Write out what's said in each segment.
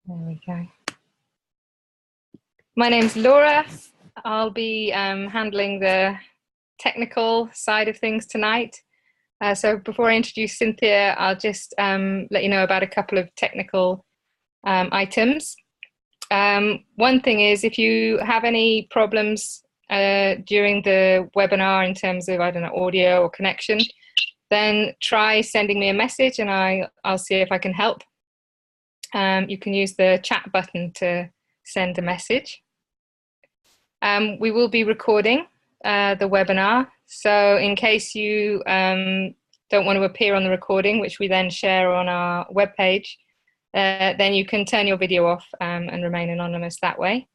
There we go. My name's Laura. I'll be handling the technical side of things tonight. So before I introduce Cynthia, I'll just let you know about a couple of technical items. One thing is, if you have any problems during the webinar in terms of, I don't know, audio or connection, then try sending me a message and I'll see if I can help. You can use the chat button to send a message. We will be recording the webinar, so in case you don't want to appear on the recording, which we then share on our webpage, then you can turn your video off and remain anonymous that way.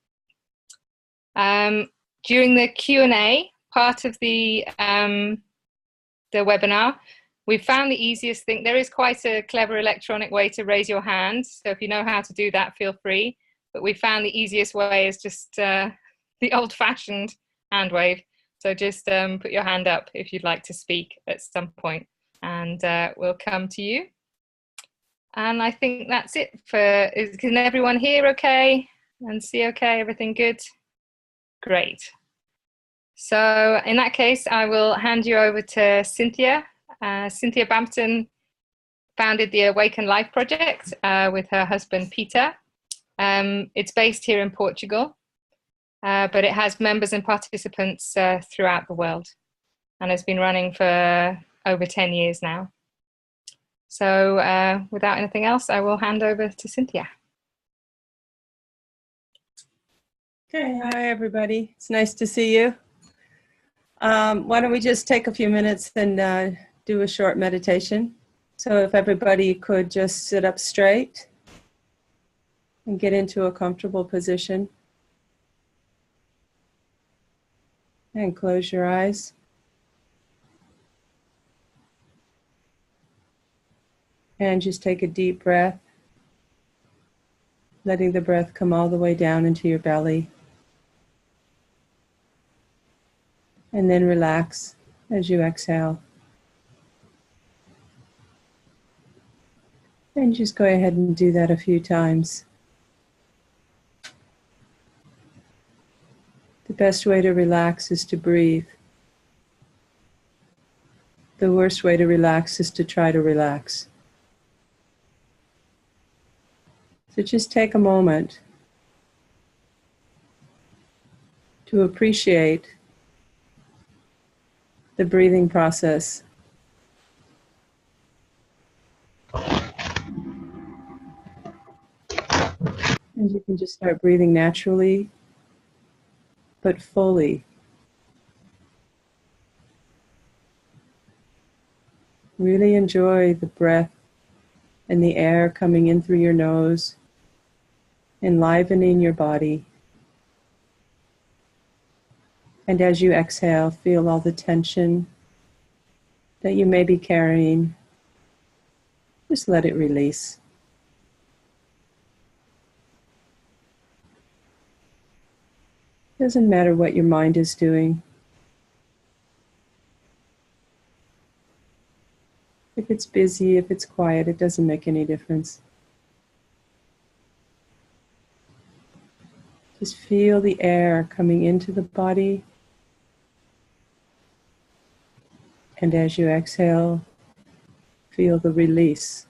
During the Q&A part of the webinar, we found the easiest thing. There is quite a clever electronic way to raise your hand, so if you know how to do that, feel free. But we found the easiest way is just the old-fashioned hand wave. So just put your hand up if you'd like to speak at some point, and we'll come to you. And I think that's it. Can everyone hear okay and see okay? Everything good? Great. So in that case, I will hand you over to Cynthia. Cynthia Bampton founded the Awaken Life Project with her husband, Peter. It's based here in Portugal, but it has members and participants throughout the world and has been running for over 10 years now. So without anything else, I will hand over to Cynthia. Okay, hi everybody. It's nice to see you. Why don't we just take a few minutes and do a short meditation. So if everybody could just sit up straight and get into a comfortable position. And close your eyes. And just take a deep breath, letting the breath come all the way down into your belly. And then relax as you exhale. And just go ahead and do that a few times. The best way to relax is to breathe. The worst way to relax is to try to relax. So just take a moment to appreciate the breathing process. And you can just start breathing naturally, but fully. Really enjoy the breath and the air coming in through your nose, enlivening your body. And as you exhale, feel all the tension that you may be carrying. Just let it release. Doesn't matter what your mind is doing. If it's busy, if it's quiet, it doesn't make any difference. Just feel the air coming into the body. And as you exhale, feel the release.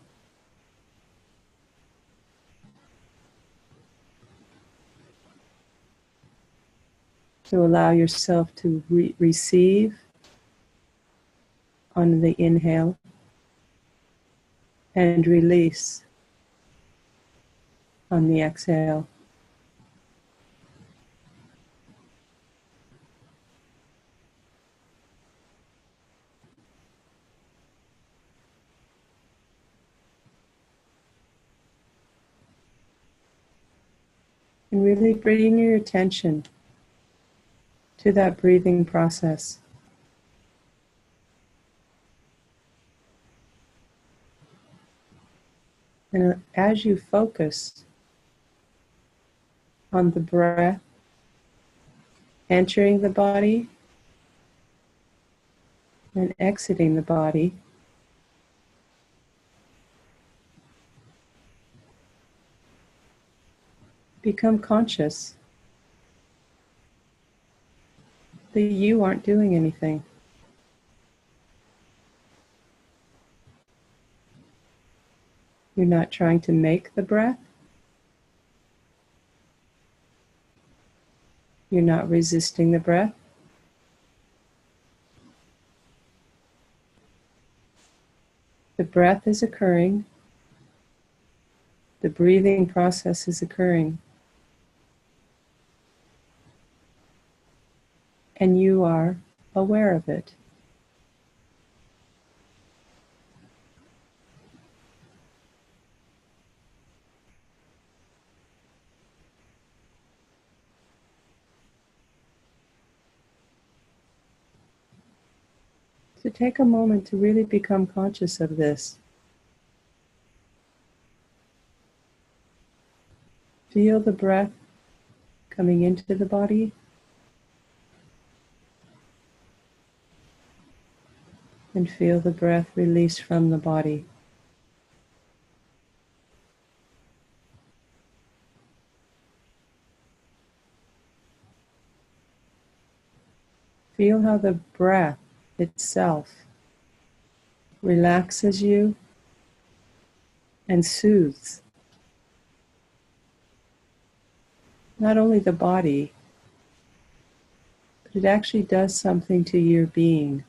So allow yourself to receive on the inhale and release on the exhale. And really bring your attention to that breathing process. And as you focus on the breath entering the body and exiting the body, become conscious that you aren't doing anything. You're not trying to make the breath. You're not resisting the breath. The breath is occurring. The breathing process is occurring. And you are aware of it. So take a moment to really become conscious of this. Feel the breath coming into the body. And feel the breath release from the body. Feel how the breath itself relaxes you and soothes not only the body, but it actually does something to your being.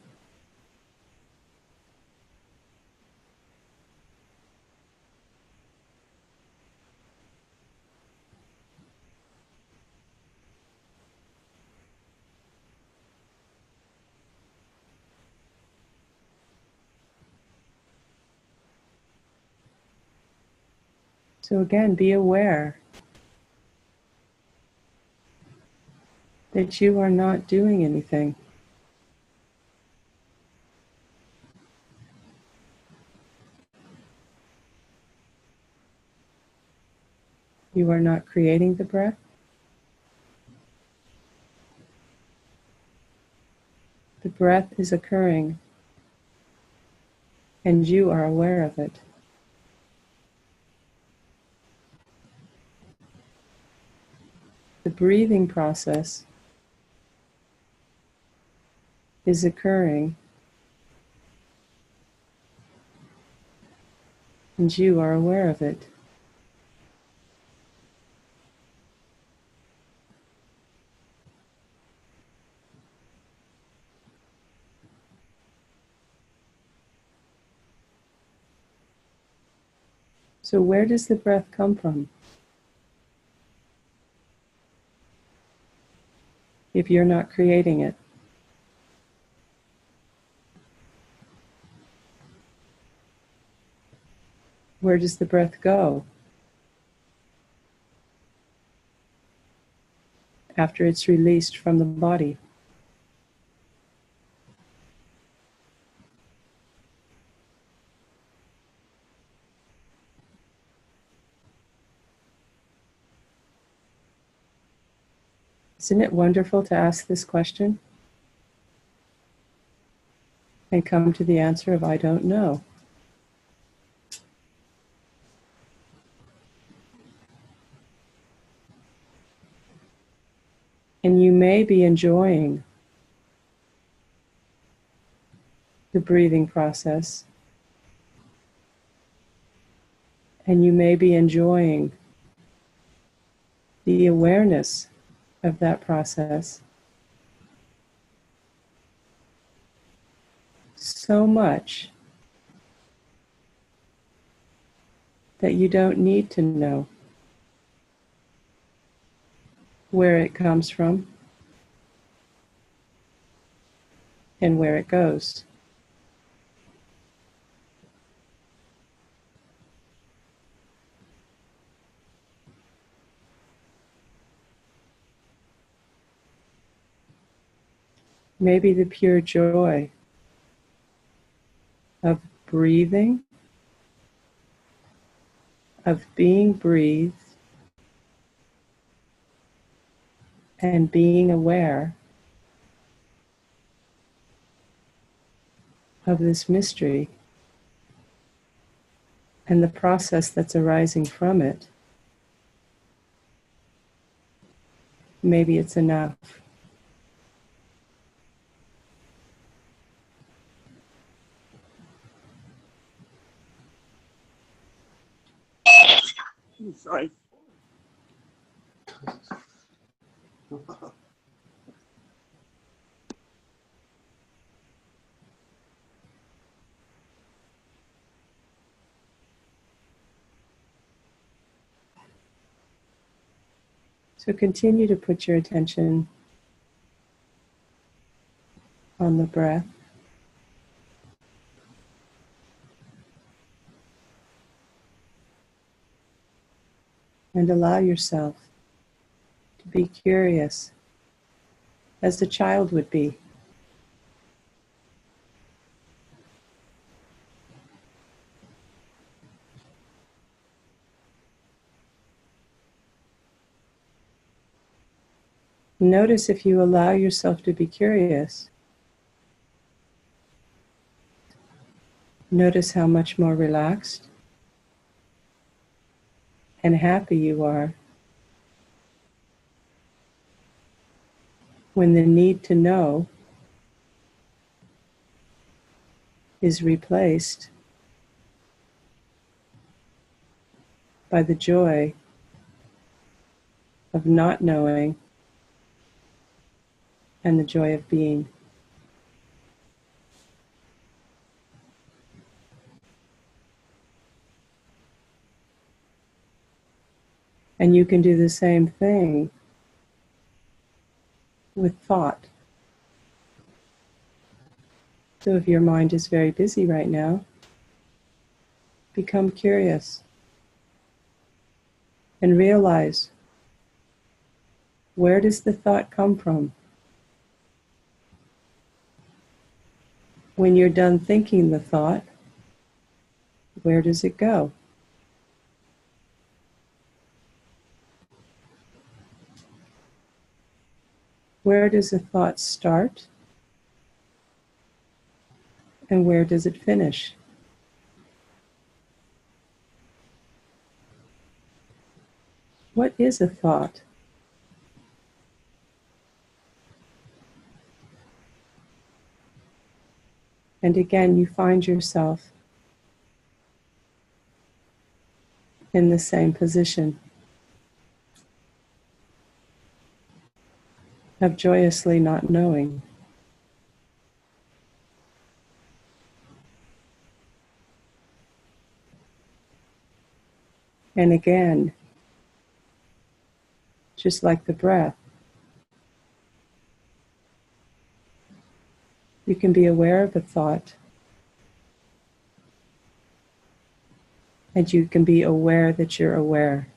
So again, be aware that you are not doing anything. You are not creating the breath. The breath is occurring, and you are aware of it. The breathing process is occurring, and you are aware of it. So where does the breath come from? If you're not creating it. Where does the breath go after it's released from the body? Isn't it wonderful to ask this question and come to the answer of I don't know? And you may be enjoying the breathing process, and you may be enjoying the awareness of that process so much that you don't need to know where it comes from and where it goes. Maybe the pure joy of breathing, of being breathed, and being aware of this mystery and the process that's arising from it maybe it's enough. Sorry. So continue to put your attention on the breath. And allow yourself to be curious as the child would be. Notice if you allow yourself to be curious. Notice how much more relaxed and happy you are when the need to know is replaced by the joy of not knowing and the joy of being. And you can do the same thing with thought. So if your mind is very busy right now, become curious and realize, where does the thought come from? When you're done thinking the thought, where does it go? Where does a thought start? And where does it finish? What is a thought? And again, you find yourself in the same position of joyously not knowing. And again, just like the breath, you can be aware of a thought, and you can be aware that you're aware.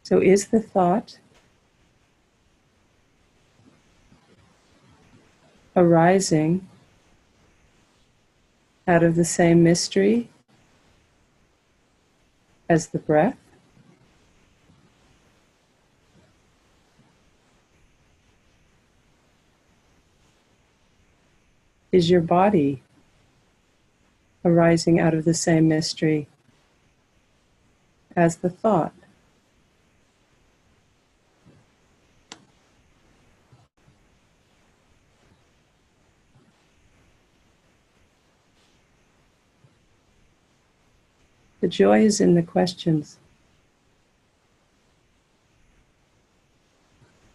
So is the thought arising out of the same mystery as the breath? Is your body arising out of the same mystery as the thought? The joy is in the questions,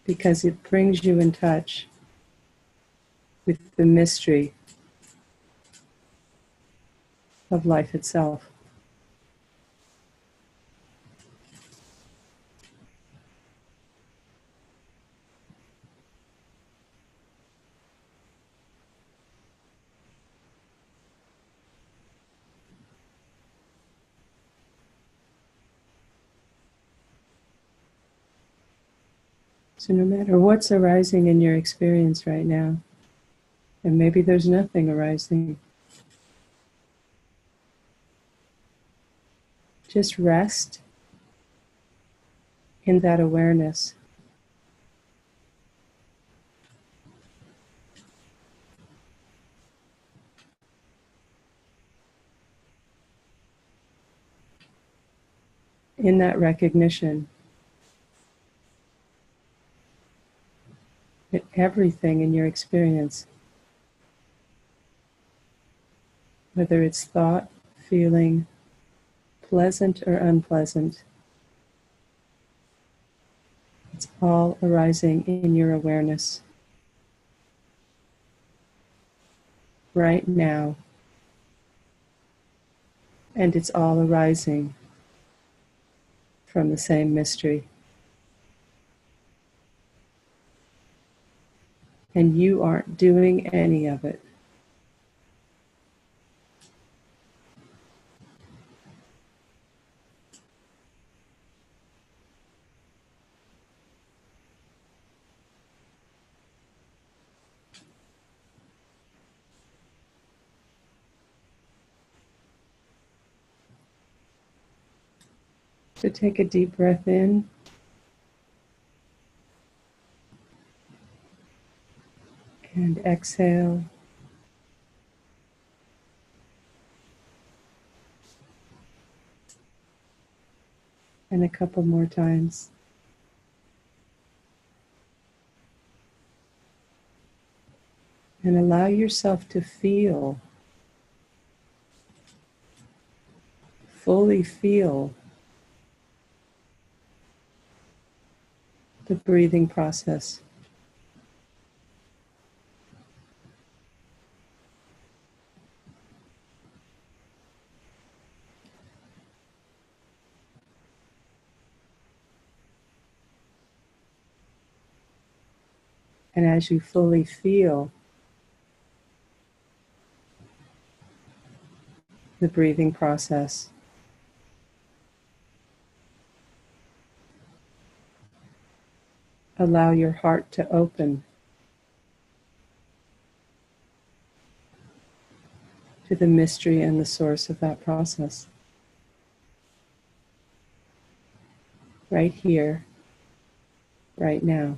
because it brings you in touch with the mystery of life itself. So no matter what's arising in your experience right now, and maybe there's nothing arising, just rest in that awareness. in that recognition that everything in your experience, whether it's thought, feeling, pleasant or unpleasant, it's all arising in your awareness right now. And it's all arising from the same mystery. And you aren't doing any of it. So take a deep breath in. And exhale. And a couple more times. And allow yourself to feel, fully feel the breathing process. And as you fully feel the breathing process, allow your heart to open to the mystery and the source of that process. Right here, right now.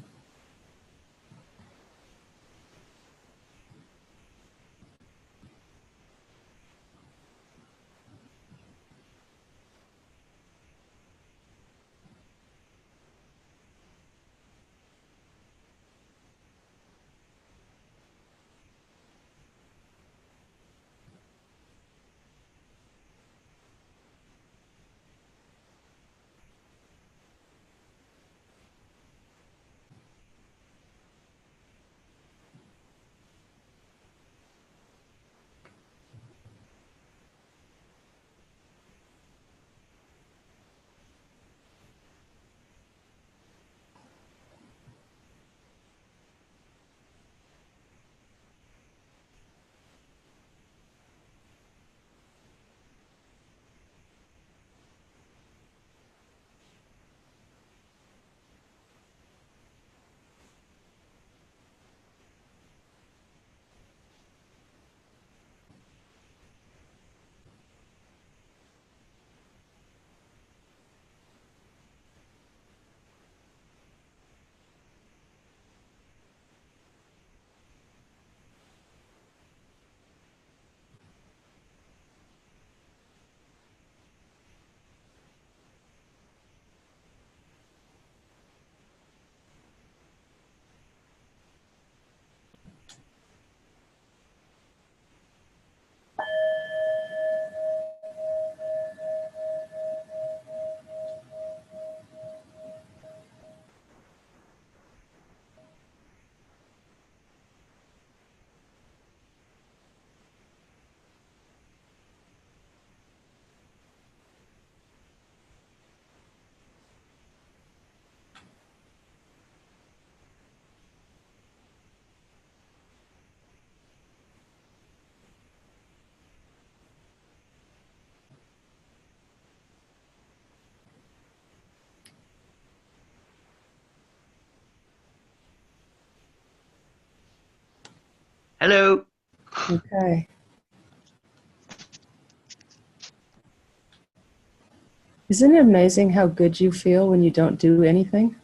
Hello. Okay. Isn't it amazing how good you feel when you don't do anything?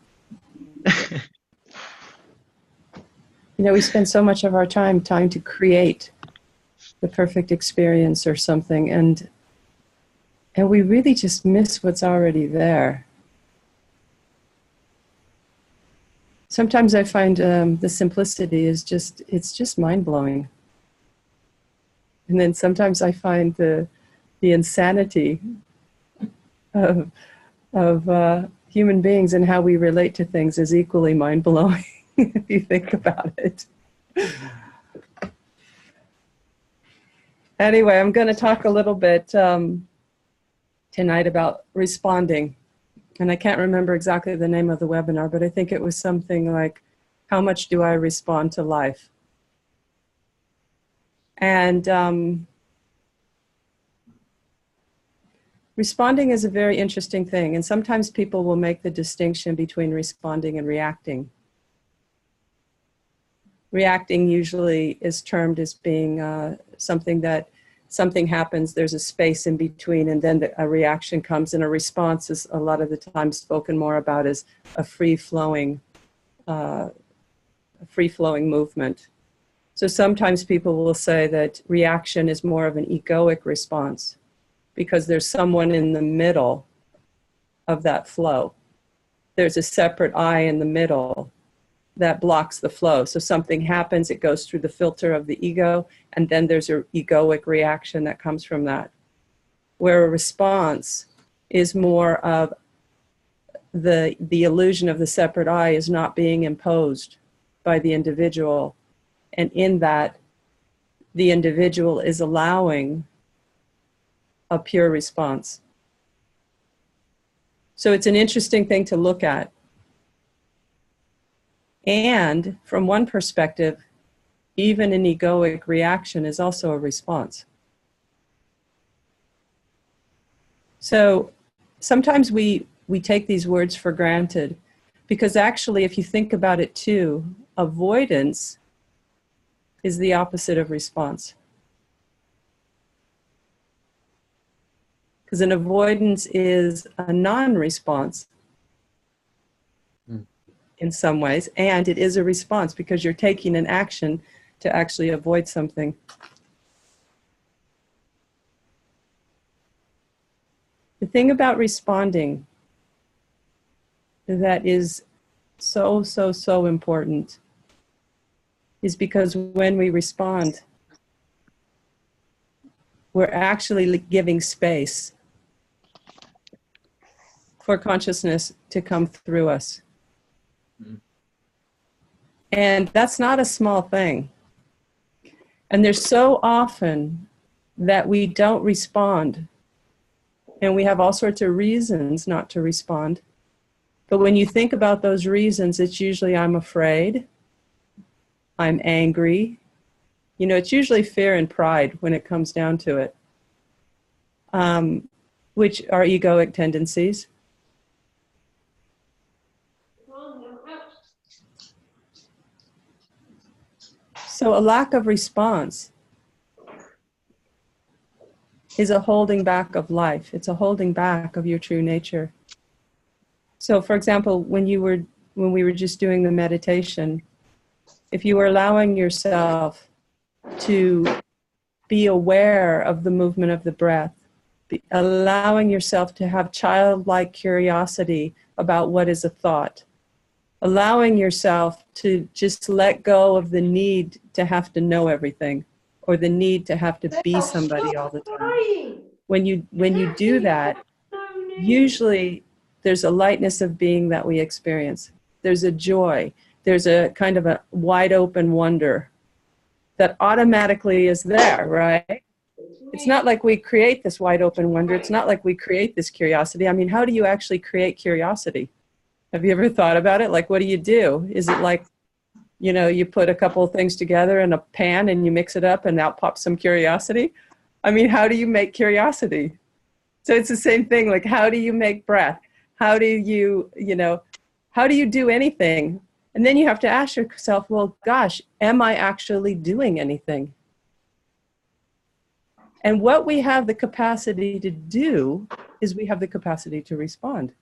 You know, we spend so much of our time trying to create the perfect experience or something, and And we really just miss what's already there. Sometimes I find the simplicity is it's just mind-blowing. And then sometimes I find the insanity of human beings and how we relate to things is equally mind-blowing, if you think about it. Anyway, I'm going to talk a little bit tonight about responding. And I can't remember exactly the name of the webinar, but I think it was something like, how much do I respond to life? And responding is a very interesting thing. And sometimes people will make the distinction between responding and reacting. Reacting usually is termed as being something happens, there's a space in between, and then a reaction comes, and a response is a lot of the time spoken more about as a free-flowing movement. So sometimes people will say that reaction is more of an egoic response because there's someone in the middle of that flow. There's a separate I in the middle that blocks the flow. So something happens, it goes through the filter of the ego, and then there's an egoic reaction that comes from that. Where a response is more of the illusion of the separate I is not being imposed by the individual. And in that, the individual is allowing a pure response. So it's an interesting thing to look at. And from one perspective, even an egoic reaction is also a response. So sometimes we take these words for granted because actually, if you think about it too, avoidance is the opposite of response. Because an avoidance is a non-response in some ways, and it is a response because you're taking an action to actually avoid something. The thing about responding that is so important is because when we respond, we're actually giving space for consciousness to come through us. And that's not a small thing. And there's so often that we don't respond. And we have all sorts of reasons not to respond. But when you think about those reasons, it's usually I'm afraid, I'm angry. You know, it's usually fear and pride when it comes down to it, which are egoic tendencies. So a lack of response is a holding back of life. It's a holding back of your true nature. So for example, when we were just doing the meditation, if you were allowing yourself to be aware of the movement of the breath, allowing yourself to have childlike curiosity about what is a thought, allowing yourself to just let go of the need to have to know everything or the need to have to be somebody all the time. When you do that, usually there's a lightness of being that we experience. There's a joy. There's a kind of a wide open wonder that automatically is there, right? It's not like we create this wide open wonder. It's not like we create this curiosity. I mean, how do you actually create curiosity? Have you ever thought about it? Like, what do? Is it like, you know, you put a couple of things together in a pan and you mix it up and out pops some curiosity? I mean, how do you make curiosity? So it's the same thing. Like, how do you make breath? How do you do anything? And then you have to ask yourself, well, gosh, am I actually doing anything? And what we have the capacity to do is we have the capacity to respond.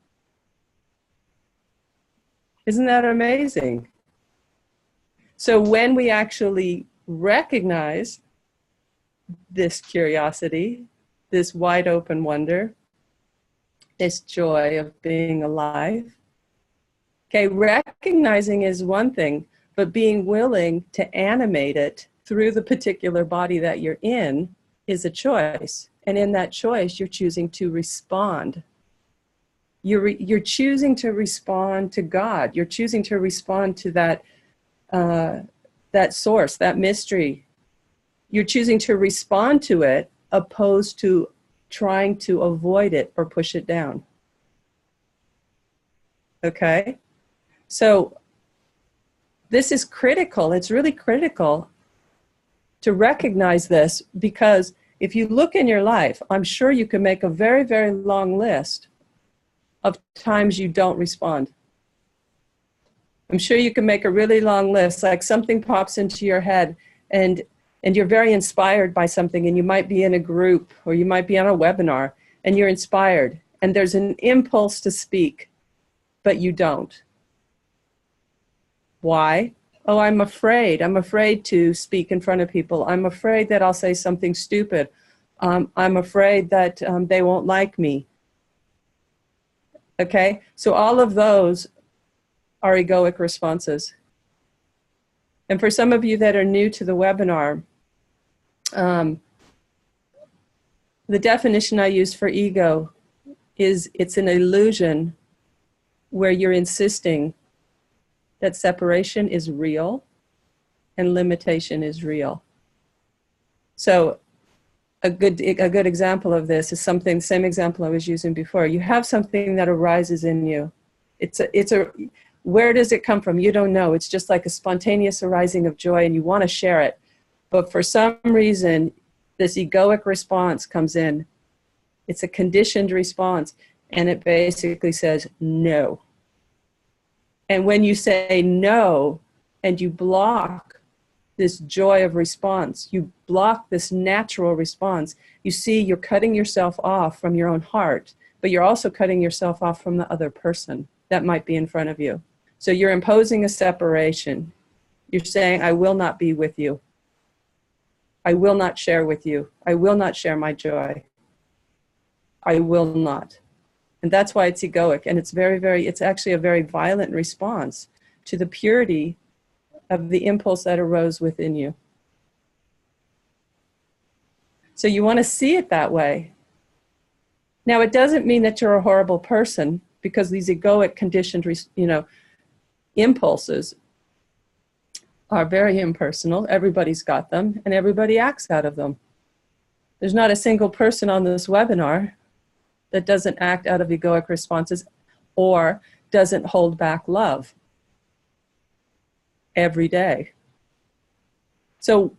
Isn't that amazing? So when we actually recognize this curiosity, this wide open wonder, this joy of being alive. Okay, recognizing is one thing, but being willing to animate it through the particular body that you're in is a choice. And in that choice, you're choosing to respond. You're choosing to respond to God. You're choosing to respond to that source, that mystery. You're choosing to respond to it opposed to trying to avoid it or push it down. Okay? So this is critical. It's really critical to recognize this, because if you look in your life, I'm sure you can make a very, very long list of times you don't respond. I'm sure you can make a really long list, like something pops into your head and you're very inspired by something, and you might be in a group or you might be on a webinar and you're inspired and there's an impulse to speak, but you don't. Why? Oh, I'm afraid. I'm afraid to speak in front of people. I'm afraid that I'll say something stupid. I'm afraid that they won't like me. Okay? So all of those are egoic responses. And for some of you that are new to the webinar, the definition I use for ego is it's an illusion where you're insisting that separation is real and limitation is real. So a good example of this is something, same example I was using before. You have something that arises in you. Where does it come from? You don't know. It's just like a spontaneous arising of joy and you want to share it. But for some reason, this egoic response comes in. It's a conditioned response, and it basically says no. And when you say no and you block this joy of response, you block this natural response, you see you're cutting yourself off from your own heart, but you're also cutting yourself off from the other person that might be in front of you. So you're imposing a separation. You're saying, I will not be with you. I will not share with you. I will not share my joy. I will not. And that's why it's egoic. And it's actually a very violent response to the purity of the impulse that arose within you. So you want to see it that way. Now, it doesn't mean that you're a horrible person, because these egoic conditioned, impulses are very impersonal. Everybody's got them, and everybody acts out of them. There's not a single person on this webinar that doesn't act out of egoic responses or doesn't hold back love every day. So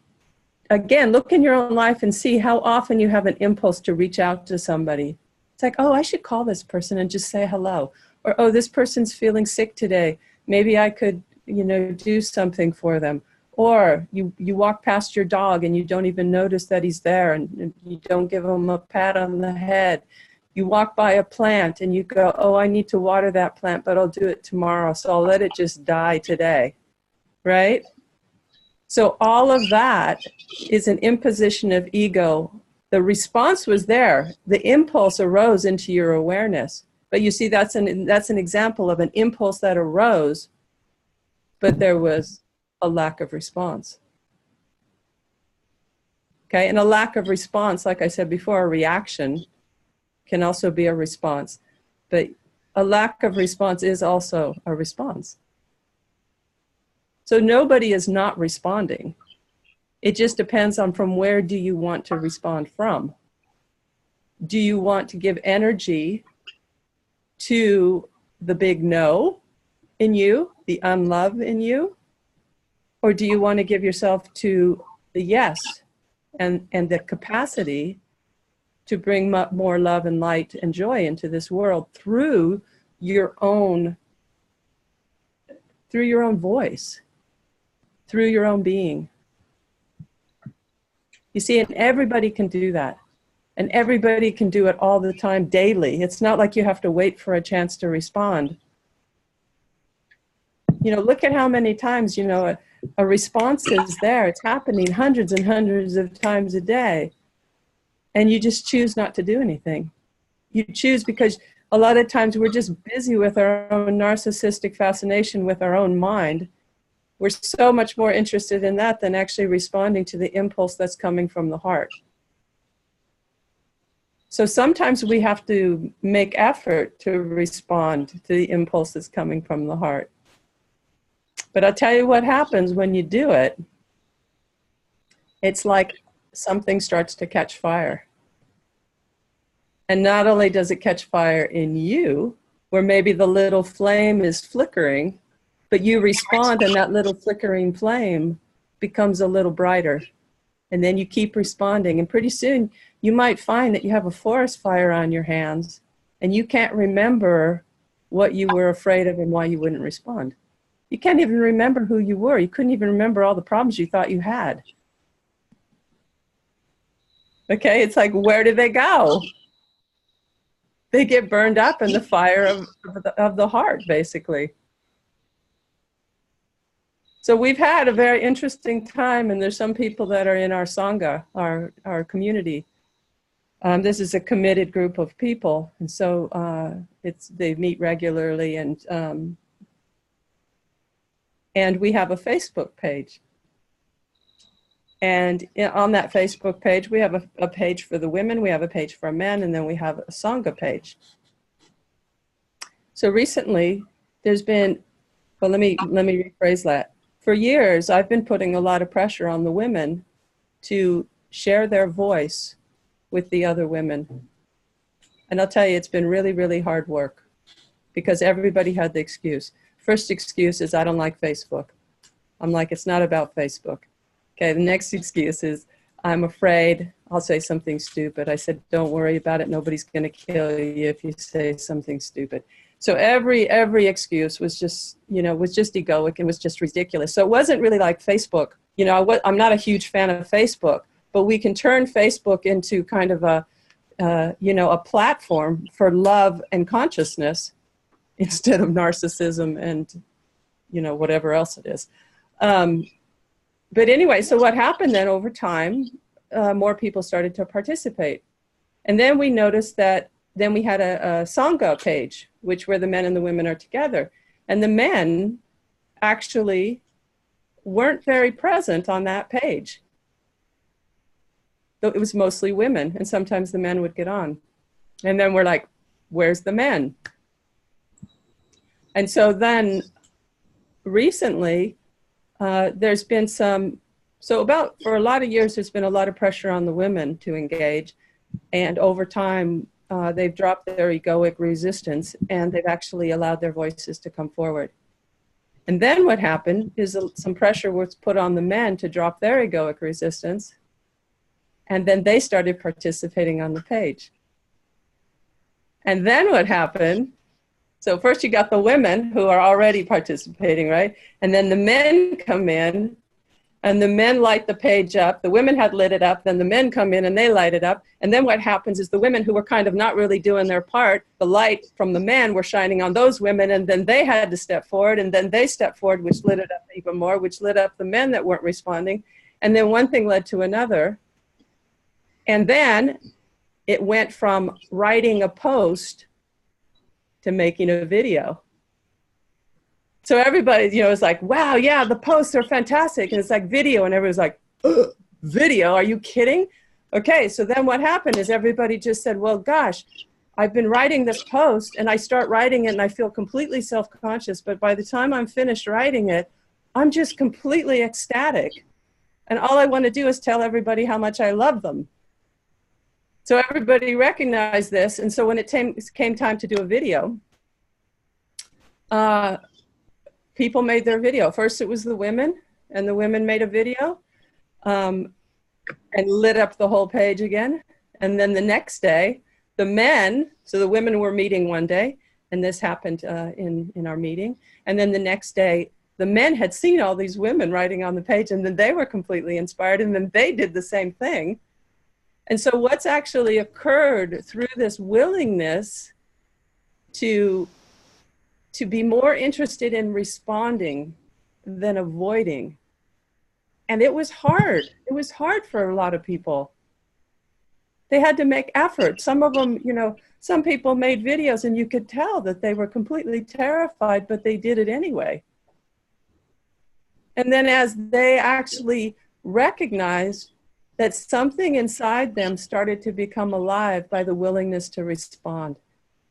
again, look in your own life and see how often you have an impulse to reach out to somebody. It's like, oh, I should call this person and just say hello. Or, oh, this person's feeling sick today. Maybe I could, do something for them. Or you walk past your dog and you don't even notice that he's there, and you don't give him a pat on the head. You walk by a plant and you go, oh, I need to water that plant, but I'll do it tomorrow, so I'll let it just die today, right? So all of that is an imposition of ego. The response was there. The impulse arose into your awareness. But you see, that's an example of an impulse that arose, but there was a lack of response. Okay, and a lack of response, like I said before, a reaction can also be a response. But a lack of response is also a response. So nobody is not responding. It just depends on from where do you want to respond from. Do you want to give energy to the big no in you, the unlove in you? Or do you want to give yourself to the yes and the capacity to bring more love and light and joy into this world through your own voice, through your own being? You see, and everybody can do that. And everybody can do it all the time, daily. It's not like you have to wait for a chance to respond. Look at how many times, a response is there. It's happening hundreds and hundreds of times a day. And you just choose not to do anything. You choose because a lot of times we're just busy with our own narcissistic fascination with our own mind. We're so much more interested in that than actually responding to the impulse that's coming from the heart. So sometimes we have to make effort to respond to the impulse that's coming from the heart. But I'll tell you what happens when you do it. It's like something starts to catch fire. And not only does it catch fire in you, where maybe the little flame is flickering, but you respond and that little flickering flame becomes a little brighter. And then you keep responding. And pretty soon you might find that you have a forest fire on your hands and you can't remember what you were afraid of and why you wouldn't respond. You can't even remember who you were. You couldn't even remember all the problems you thought you had. Okay, it's like, where do they go? They get burned up in the fire of the heart, basically. So we've had a very interesting time, and there's some people that are in our Sangha, our community. This is a committed group of people, and so they meet regularly, and we have a Facebook page. And on that Facebook page, we have a page for the women, we have a page for men, and then we have a Sangha page. So recently, there's been, well, let me rephrase that. For years, I've been putting a lot of pressure on the women to share their voice with the other women. And I'll tell you, it's been really, really hard work because everybody had the excuse. First excuse is, I don't like Facebook. I'm like, it's not about Facebook. Okay, the next excuse is, I'm afraid I'll say something stupid. I said, don't worry about it. Nobody's going to kill you if you say something stupid. So every excuse was just, was just egoic and was just ridiculous. So it wasn't really like Facebook. I'm not a huge fan of Facebook, but we can turn Facebook into kind of a platform for love and consciousness instead of narcissism and, whatever else it is. But anyway, so what happened then over time, more people started to participate. And then we noticed that then we had a Sangha page, where the men and the women are together. And the men actually weren't very present on that page. It was mostly women, and sometimes the men would get on. And then we're like, where's the men? And so then recently, there's been for a lot of years, there's been a lot of pressure on the women to engage. And over time, they've dropped their egoic resistance and they've actually allowed their voices to come forward. And then what happened is some pressure was put on the men to drop their egoic resistance. And then they started participating on the page. And then what happened? So first you got the women who are already participating, right? And then the men come in and the men light the page up. The women had lit it up, then the men come in and they light it up. And then what happens is the women who were kind of not really doing their part, the light from the men were shining on those women, and then they had to step forward, and then they stepped forward, which lit it up even more, which lit up the men that weren't responding. And then one thing led to another. And then it went from writing a post to making a video. So everybody, is like, wow, yeah, the posts are fantastic. And it's like video, and everyone's like, video, are you kidding? Okay, so then what happened is everybody just said, well, gosh, I've been writing this post, and I start writing it, and I feel completely self-conscious. But by the time I'm finished writing it, I'm just completely ecstatic. And all I want to do is tell everybody how much I love them. So everybody recognized this. And so when it came time to do a video, people made their video. First it was the women, and the women made a video and lit up the whole page again. And then the next day, the men, so the women were meeting one day, and this happened in our meeting. And then the next day, the men had seen all these women writing on the page, and then they were completely inspired, and then they did the same thing. And so what's actually occurred through this willingness to be more interested in responding than avoiding. And it was hard. It was hard for a lot of people. They had to make effort. Some of them, you know, some people made videos and you could tell that they were completely terrified, but they did it anyway. And then as they actually recognized that something inside them started to become alive by the willingness to respond,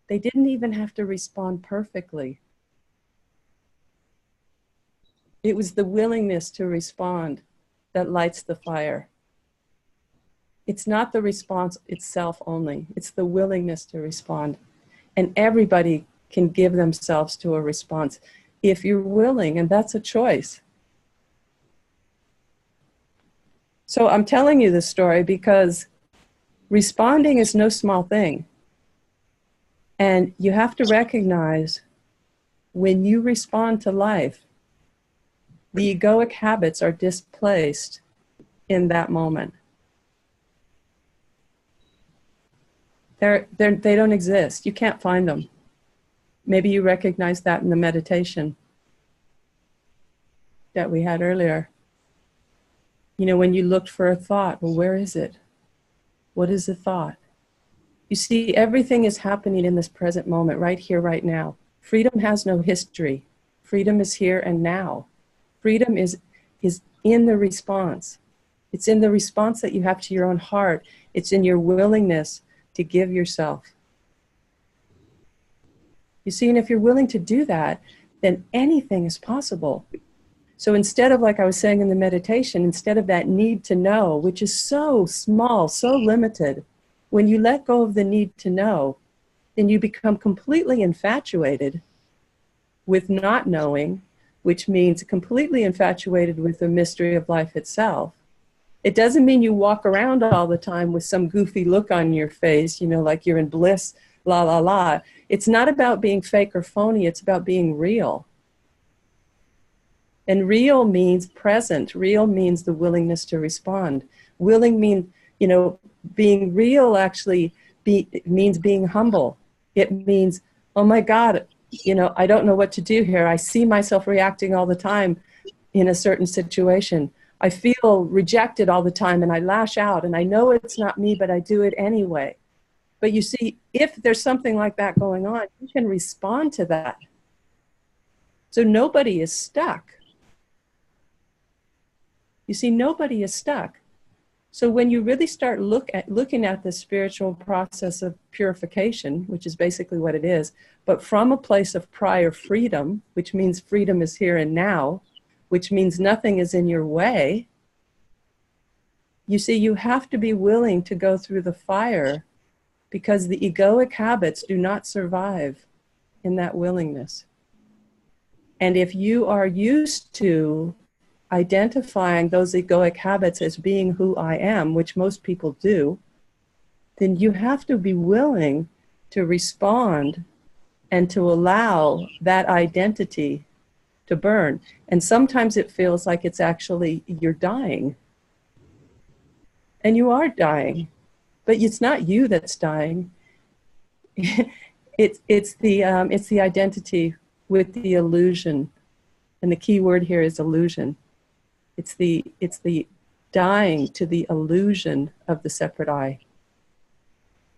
they didn't even have to respond perfectly. It was the willingness to respond that lights the fire. It's not the response itself only, it's the willingness to respond. And everybody can give themselves to a response if you're willing, and that's a choice. So I'm telling you this story because responding is no small thing. And you have to recognize when you respond to life, the egoic habits are displaced in that moment. They don't exist. You can't find them. Maybe you recognize that in the meditation that we had earlier. You know, when you looked for a thought, well, where is it? What is the thought? You see, everything is happening in this present moment, right here, right now. Freedom has no history. Freedom is here and now. Freedom is in the response. It's in the response that you have to your own heart. It's in your willingness to give yourself. You see, and if you're willing to do that, then anything is possible. So instead of, like I was saying in the meditation, instead of that need to know, which is so small, so limited, when you let go of the need to know, then you become completely infatuated with not knowing, which means completely infatuated with the mystery of life itself. It doesn't mean you walk around all the time with some goofy look on your face, you know, like you're in bliss, la, la, la. It's not about being fake or phony. It's about being real. And real means present. Real means the willingness to respond. Willing means, you know, being real actually means being humble. It means, oh my God, you know, I don't know what to do here. I see myself reacting all the time in a certain situation. I feel rejected all the time and I lash out and I know it's not me, but I do it anyway. But you see, if there's something like that going on, you can respond to that. So nobody is stuck. You see, nobody is stuck. So when you really start looking at the spiritual process of purification, which is basically what it is, but from a place of prior freedom, which means freedom is here and now, which means nothing is in your way, you see, you have to be willing to go through the fire because the egoic habits do not survive in that willingness. And if you are used to identifying those egoic habits as being who I am, which most people do, then you have to be willing to respond and to allow that identity to burn. And sometimes it feels like it's actually, you're dying. And you are dying. But it's not you that's dying. It's the identity with the illusion. And the key word here is illusion. It's the dying to the illusion of the separate I.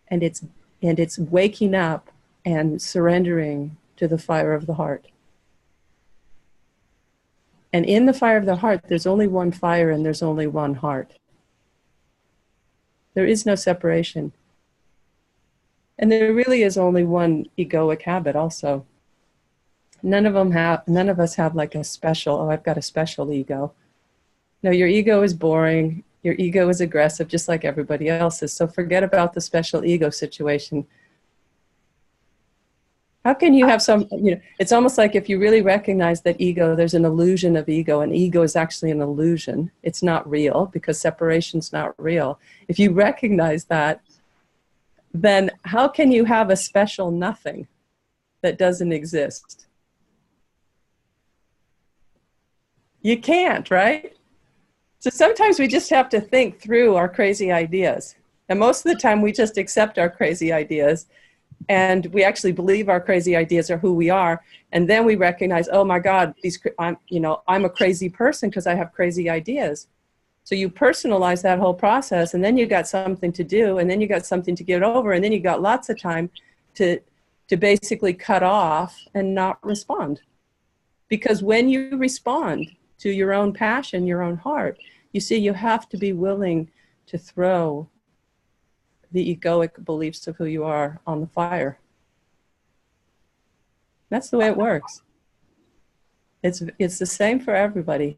And it's waking up and surrendering to the fire of the heart. And in the fire of the heart, there's only one fire and there's only one heart. There is no separation. And there really is only one egoic habit also. None of us have like a special, oh, I've got a special ego. No, your ego is boring. Your ego is aggressive, just like everybody else's. So forget about the special ego situation. How can you have some, you know, it's almost like if you really recognize that ego, there's an illusion of ego, and ego is actually an illusion. It's not real because separation's not real. If you recognize that, then how can you have a special nothing that doesn't exist? You can't, right? So sometimes we just have to think through our crazy ideas. And most of the time we just accept our crazy ideas and we actually believe our crazy ideas are who we are. And then we recognize, oh my God, I'm a crazy person because I have crazy ideas. So you personalize that whole process, and then you got something to do, and then you got something to get over, and then you got lots of time to basically cut off and not respond. Because when you respond to your own passion, your own heart, you see, you have to be willing to throw the egoic beliefs of who you are on the fire. That's the way it works. It's the same for everybody.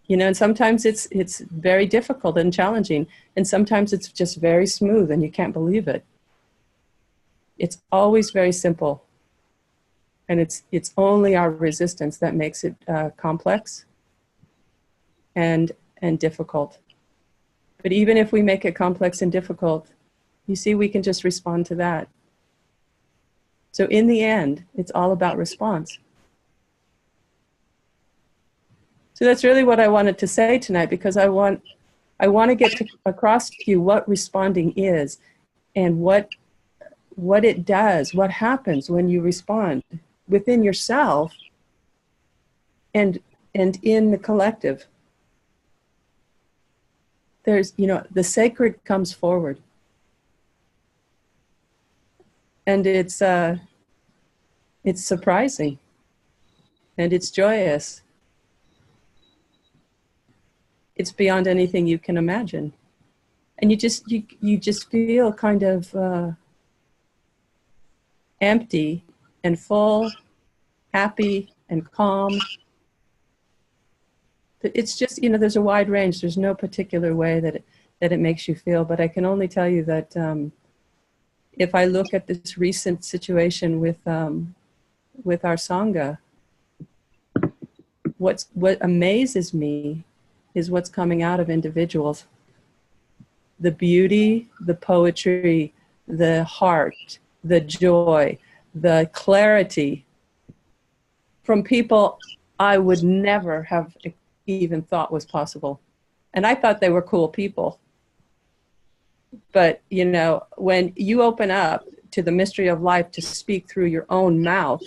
You know, and sometimes it's very difficult and challenging, and sometimes it's just very smooth and you can't believe it. It's always very simple. And it's only our resistance that makes it complex and difficult. But even if we make it complex and difficult, you see, we can just respond to that. So in the end, it's all about response. So that's really what I wanted to say tonight, because I want to get across to you what responding is and what it does, what happens when you respond within yourself and in the collective. There's, you know, the sacred comes forward. And it's surprising and it's joyous. It's beyond anything you can imagine. And you just feel kind of empty and full, happy and calm. It's just, you know, there's a wide range. There's no particular way that it makes you feel. But I can only tell you that if I look at this recent situation with our Sangha, what amazes me is what's coming out of individuals. The beauty, the poetry, the heart, the joy, the clarity from people I would never have even thought was possible. And I thought they were cool people. But, you know, when you open up to the mystery of life to speak through your own mouth,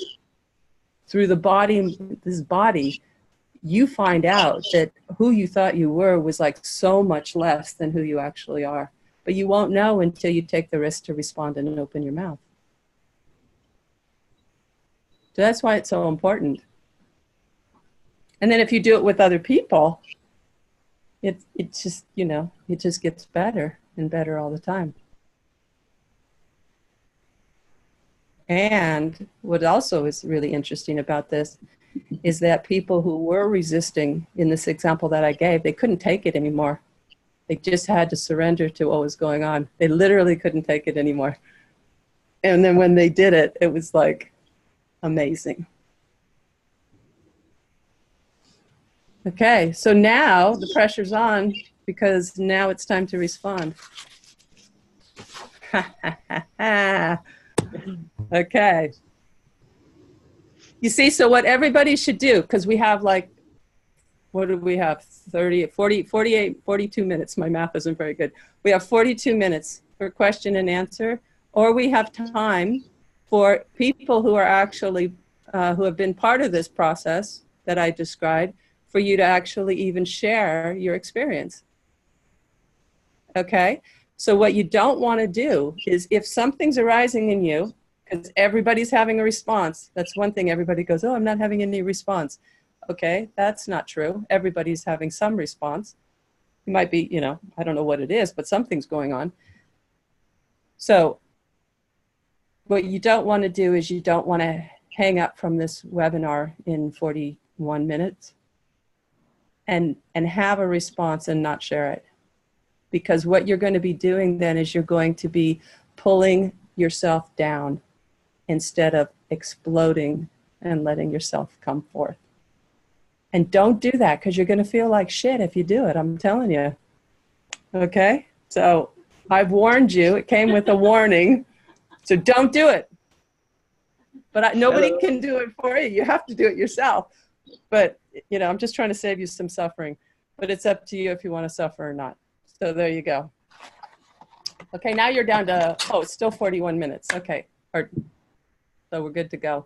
through the body, this body, you find out that who you thought you were was like so much less than who you actually are. But you won't know until you take the risk to respond and open your mouth. So that's why it's so important. And then if you do it with other people, it just, you know, it just gets better and better all the time. And what also is really interesting about this is that people who were resisting in this example that I gave, they couldn't take it anymore. They just had to surrender to what was going on. They literally couldn't take it anymore. And then when they did it, it was like amazing. Okay, so now the pressure's on because now it's time to respond. Okay. You see, so what everybody should do, because we have like, what do we have? 30, 40, 48, 42 minutes. My math isn't very good. We have 42 minutes for question and answer, or we have time for people who are actually, who have been part of this process that I described, for you to actually even share your experience. Okay? So what you don't want to do is if something's arising in you, because everybody's having a response, that's one thing everybody goes, oh, I'm not having any response. Okay, that's not true. Everybody's having some response. It might be, you know, I don't know what it is, but something's going on. So what you don't want to do is you don't want to hang up from this webinar in 41 minutes and have a response and not share it. Because what you're going to be doing then is you're going to be pulling yourself down instead of exploding and letting yourself come forth. And don't do that, because you're going to feel like shit if you do it, I'm telling you. Okay? So I've warned you. It came with a warning. So don't do it. But nobody can do it for you. You have to do it yourself. But, you know, I'm just trying to save you some suffering. But it's up to you if you want to suffer or not. So there you go. Okay, now you're down to, oh, it's still 41 minutes. Okay, so we're good to go.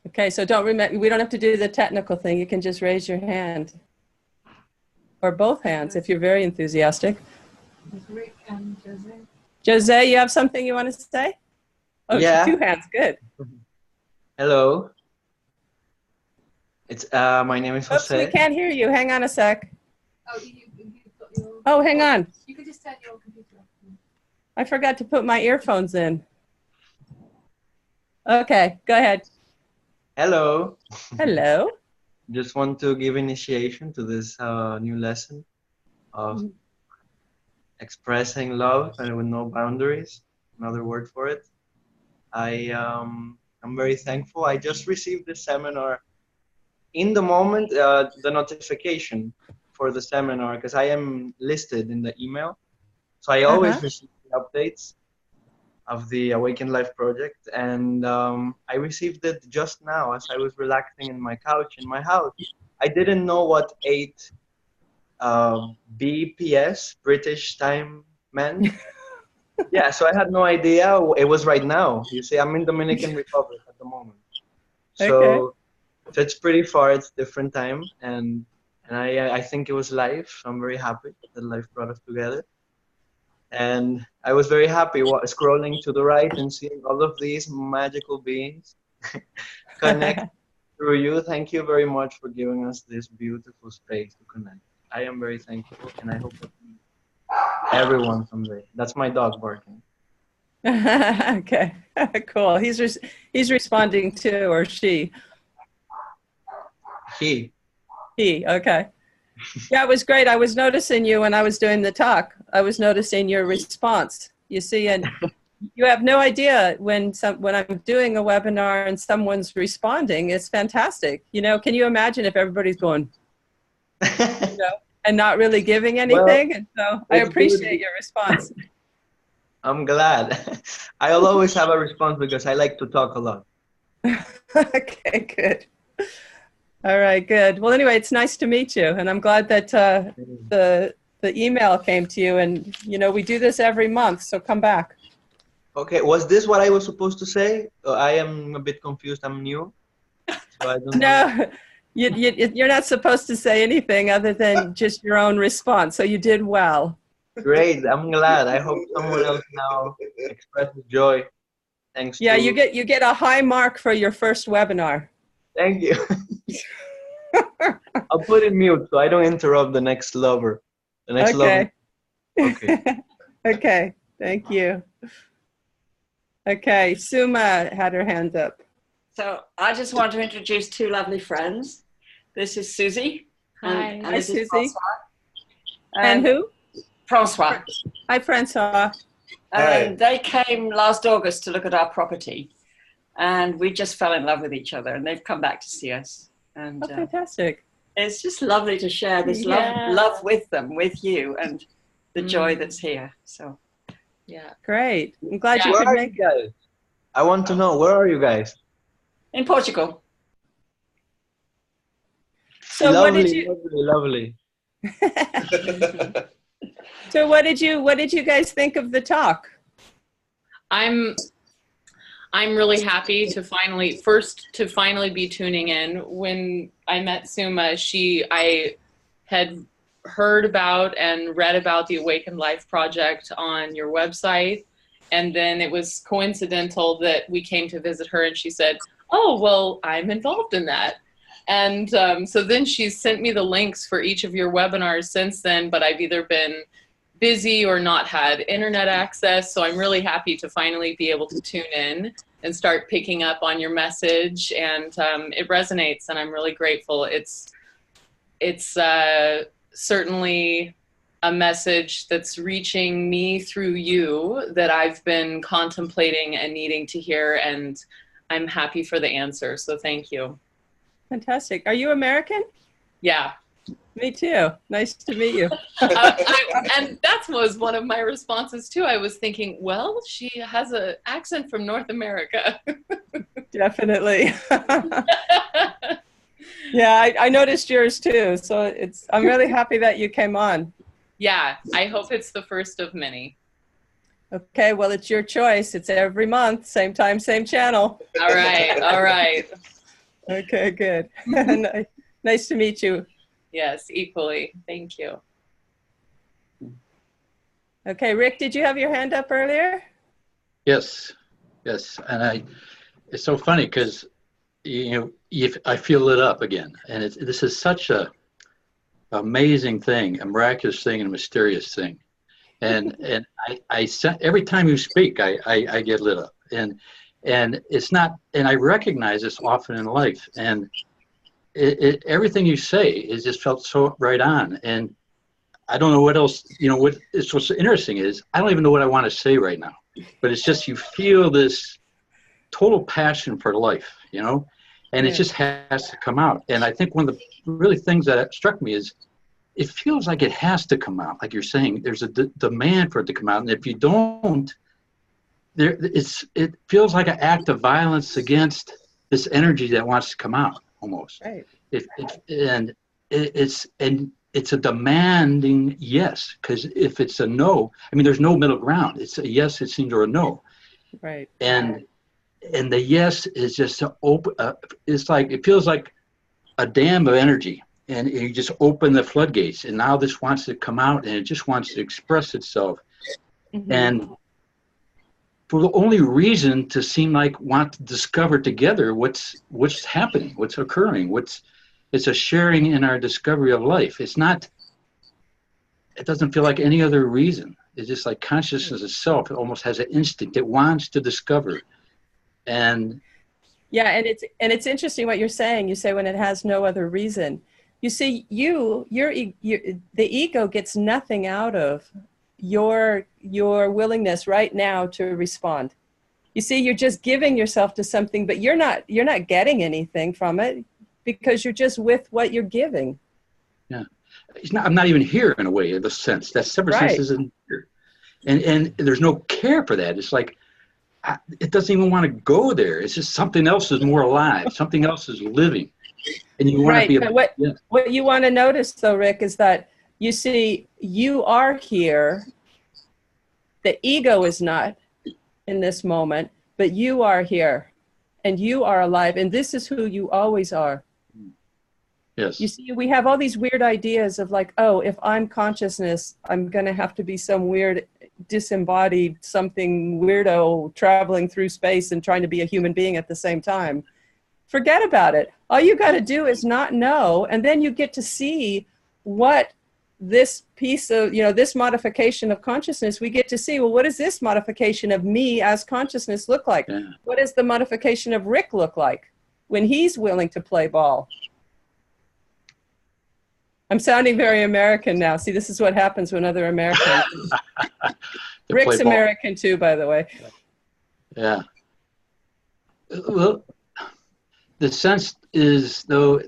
Okay, so don't remember, we don't have to do the technical thing. You can just raise your hand. Or both hands if you're very enthusiastic. Rick and Jose. Jose, you have something you want to say? Oh, Yeah. 2 hands, good. Hello. It's my name is Oops, Jose. we can't hear you. Hang on a sec. Oh, you've got your... Oh, hang on. You can just turn your computer off. I forgot to put my earphones in. Okay, go ahead. Hello. Hello. Just want to give initiation to this new lesson of expressing love and with no boundaries. Another word for it. I'm very thankful. I just received this seminar in the moment, the notification for the seminar, because I am listed in the email. So I always receive the updates of the Awaken Life project. And I received it just now as I was relaxing in my couch in my house. I didn't know what 8 BPS, British time, meant. Yeah, so I had no idea. It was right now. You see, I'm in Dominican Republic at the moment. So, so it's pretty far. It's different time. And I think it was life. So I'm very happy that life brought us together. And I was very happy scrolling to the right and seeing all of these magical beings connect through you. Thank you very much for giving us this beautiful space to connect. I am very thankful, and I hope that everyone someday. That's my dog barking. Okay, cool. He's responding to, or she? He. He, okay. Yeah, it was great. I was noticing you when I was doing the talk. I was noticing your response. You see, and you have no idea when I'm doing a webinar and someone's responding. It's fantastic. You know, can you imagine if everybody's going, you know, and not really giving anything? And so I appreciate your response. I'm glad. I'll always have a response because I like to talk a lot. Okay, good. All right, good. Well, anyway, it's nice to meet you, and I'm glad that the email came to you. And you know, we do this every month, so come back. Okay, was this what I was supposed to say? I am a bit confused. I'm new, so I don't know. No, you're not supposed to say anything other than just your own response. So you did well. Great, I'm glad. I hope someone else now expresses joy. Thanks. Yeah, to... you get a high mark for your first webinar. Thank you. I'll put it mute so I don't interrupt the next lover. The next lover. Okay. Okay. Thank you. Okay. Suma had her hand up. So I just want to introduce 2 lovely friends. This is Susie. Hi. Hi, this is Susie. Francois. And who? Francois. Hi, Francois. And they came last August to look at our property. And we just fell in love with each other. And they've come back to see us. And Oh, fantastic. it's just lovely to share this love with them, with you, and the joy that's here. So, yeah. Great. I'm glad you Where could are make you guys? I want to know, where are you guys? In Portugal. So lovely, what did you lovely. So what did you guys think of the talk? I'm really happy to finally be tuning in. When I met Suma, I had heard about and read about the Awakened Life project on your website, and then it was coincidental that we came to visit her and she said, oh, well, I'm involved in that. And so then she's sent me the links for each of your webinars since then, but I've either been busy or not had internet access. So I'm really happy to finally be able to tune in and start picking up on your message. And it resonates, and I'm really grateful. It's certainly a message that's reaching me through you that I've been contemplating and needing to hear, and I'm happy for the answer. So thank you. Fantastic. Are you American? Yeah. Me too. Nice to meet you. And that was one of my responses too. I was thinking, well, she has an accent from North America. Definitely. Yeah, I noticed yours too. So I'm really happy that you came on. Yeah, I hope it's the first of many. Okay, well, it's your choice. It's every month, same time, same channel. All right, all right. Okay, good. Nice to meet you. Yes, equally. Thank you. Okay, Rick, did you have your hand up earlier? Yes, yes. And it's so funny because, I feel lit up again. And this is such a amazing thing, a miraculous thing, and a mysterious thing. And every time you speak, I get lit up. And it's not, and I recognize this often in life. And everything you say is just felt so right on. And I don't know what else, what's interesting is I don't even know what I want to say right now, but it's just, you feel this total passion for life, and it just has to come out. And I think one of the really things that struck me is it feels like it has to come out. Like you're saying, there's a demand for it to come out. And if you don't, it feels like an act of violence against this energy that wants to come out almost. Right. It's a demanding yes, because if it's a no, there's no middle ground. It's a yes, it seems, or a no. Right. And the yes is just to open. It's like, it feels like a dam of energy, and you just open the floodgates, and now this wants to come out, and it just wants to express itself. Mm-hmm. And for the only reason to seem like want to discover together what's happening, what's occurring, it's a sharing in our discovery of life. It doesn't feel like any other reason. It's just like consciousness itself. It almost has an instinct. It wants to discover. And yeah, and it's interesting what you're saying. You say when it has no other reason. You see, the ego gets nothing out of your willingness right now to respond. You see, you're just giving yourself to something, but you're not getting anything from it, because you're just with what you're giving. Yeah, I'm not even here in a way, in the sense that separate sense isn't here, and there's no care for that. It's like it doesn't even want to go there. It's just something else is more alive. Something else is living, and you want to be. But what you want to notice, though, Rick, is that you see, you are here. The ego is not in this moment, but you are here, and you are alive, and this is who you always are. Yes. You see, we have all these weird ideas of like, oh, if I'm consciousness, I'm going to have to be some weird disembodied something weirdo traveling through space and trying to be a human being at the same time. Forget about it. All you got to do is not know, and then you get to see what this piece of, this modification of consciousness, we get to see, well, what does this modification of me as consciousness look like? Yeah. What does the modification of Rick look like when he's willing to play ball? I'm sounding very American now. See, this is what happens when other Americans. Rick's American too, by the way. Yeah. Well, the sense is, though,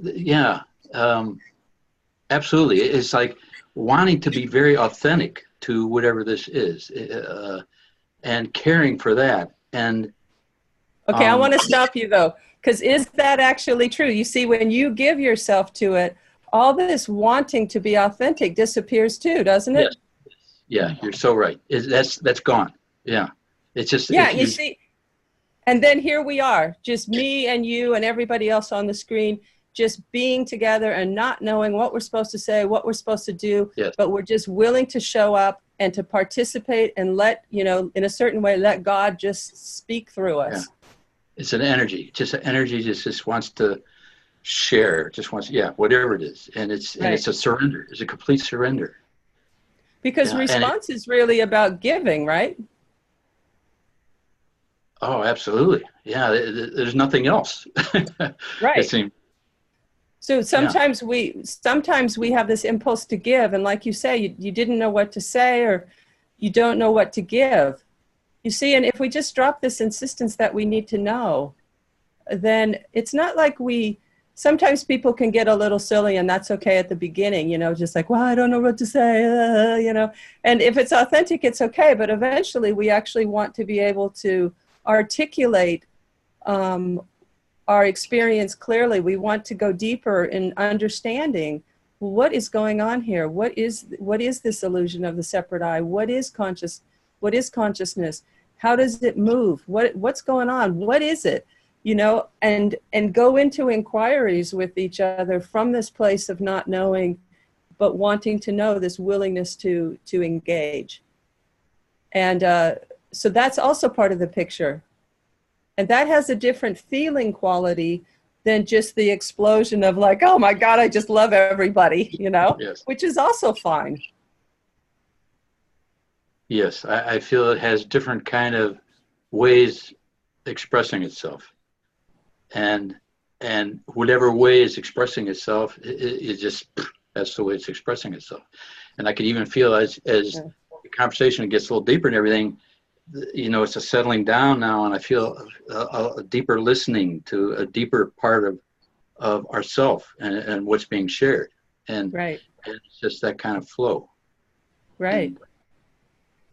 absolutely. It's like wanting to be very authentic to whatever this is, and caring for that. And okay, I want to stop you though, because is that actually true? You see, when you give yourself to it, all this wanting to be authentic disappears too, doesn't it? Yes. Yeah, you're so right. That's gone. Yeah. It's just. Yeah, you see, and then here we are, just me and you and everybody else on the screen, just being together and not knowing what we're supposed to say, what we're supposed to do, yes. But we're just willing to show up and to participate and let, in a certain way, let God just speak through us. Yeah. It's an energy, just an energy just wants to share, just wants, whatever it is. And it's a surrender. It's a complete surrender. Because response is really about giving, right? Oh, absolutely. Yeah, there's nothing else. Right. So sometimes we have this impulse to give, and like you say, you didn't know what to say, or you don't know what to give. You see, and if we just drop this insistence that we need to know, then it's not like sometimes people can get a little silly, and that's okay at the beginning, just like, well, I don't know what to say, and if it's authentic, it's okay. But eventually we actually want to be able to articulate our experience clearly. We want to go deeper in understanding what is going on here. What is this illusion of the separate I? What is consciousness? How does it move? What's going on? What is it? you know, and go into inquiries with each other from this place of not knowing, but wanting to know, this willingness to engage. And so that's also part of the picture. And that has a different feeling quality than just the explosion of like, oh my God, I just love everybody, you know, Yes. which is also fine. Yes, I feel it has different kind of ways expressing itself. And whatever way it's expressing itself, it just, that's the way it's expressing itself. And I can even feel as the conversation gets a little deeper and everything, you know, it's a settling down now, and I feel a deeper listening to a deeper part of ourself and what's being shared. And, right. and it's just that kind of flow. Right.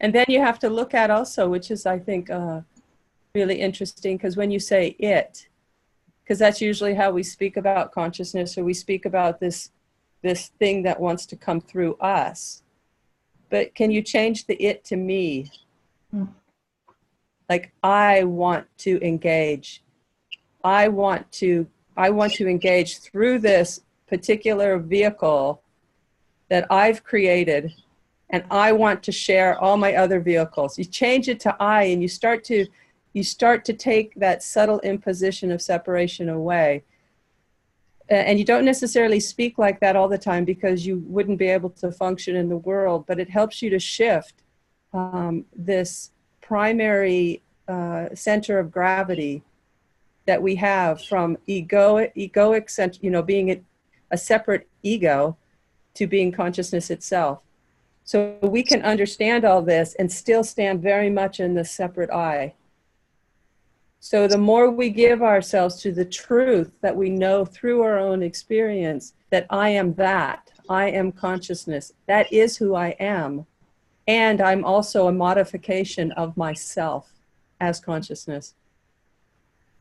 And then you have to look at also, which is, I think, really interesting, because when you say it, because that's usually how we speak about consciousness, or we speak about this thing that wants to come through us. But can you change the it to me? Like, I want to engage. I want to engage through this particular vehicle that I've created, and I want to share all my other vehicles. You change it to I, and you start to take that subtle imposition of separation away. And you don't necessarily speak like that all the time, because you wouldn't be able to function in the world, but it helps you to shift this primary center of gravity that we have from egoic center, you know, being a separate ego, to being consciousness itself. So we can understand all this and still stand very much in the separate I. So the more we give ourselves to the truth that we know through our own experience, that I am that, I am consciousness, that is who I am. And I'm also a modification of myself as consciousness.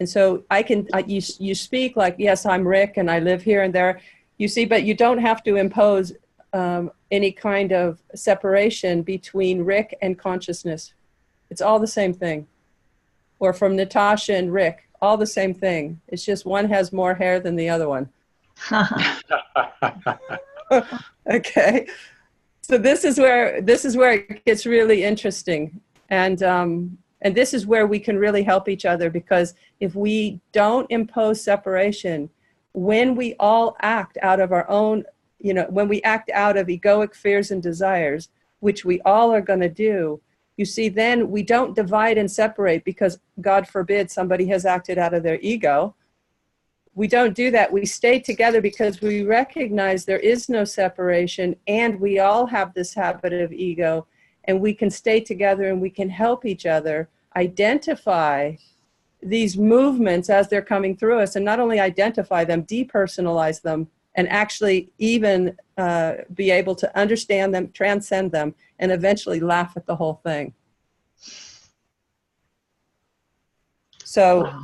And so you speak like, yes, I'm Rick and I live here and there, you see, but you don't have to impose any kind of separation between Rick and consciousness. It's all the same thing. Or from Natasha and Rick, all the same thing. It's just one has more hair than the other one. Okay. So this is where it gets really interesting. And this is where we can really help each other, because if we don't impose separation, when we all act out of our own, you know, when we act out of egoic fears and desires, which we all are going to do, you see, then we don't divide and separate because, God forbid, somebody has acted out of their ego. We don't do that. We stay together because we recognize there is no separation, and we all have this habit of ego, and we can stay together and we can help each other identify these movements as they're coming through us, and not only identify them, depersonalize them, and actually even be able to understand them, transcend them, and eventually laugh at the whole thing. So wow.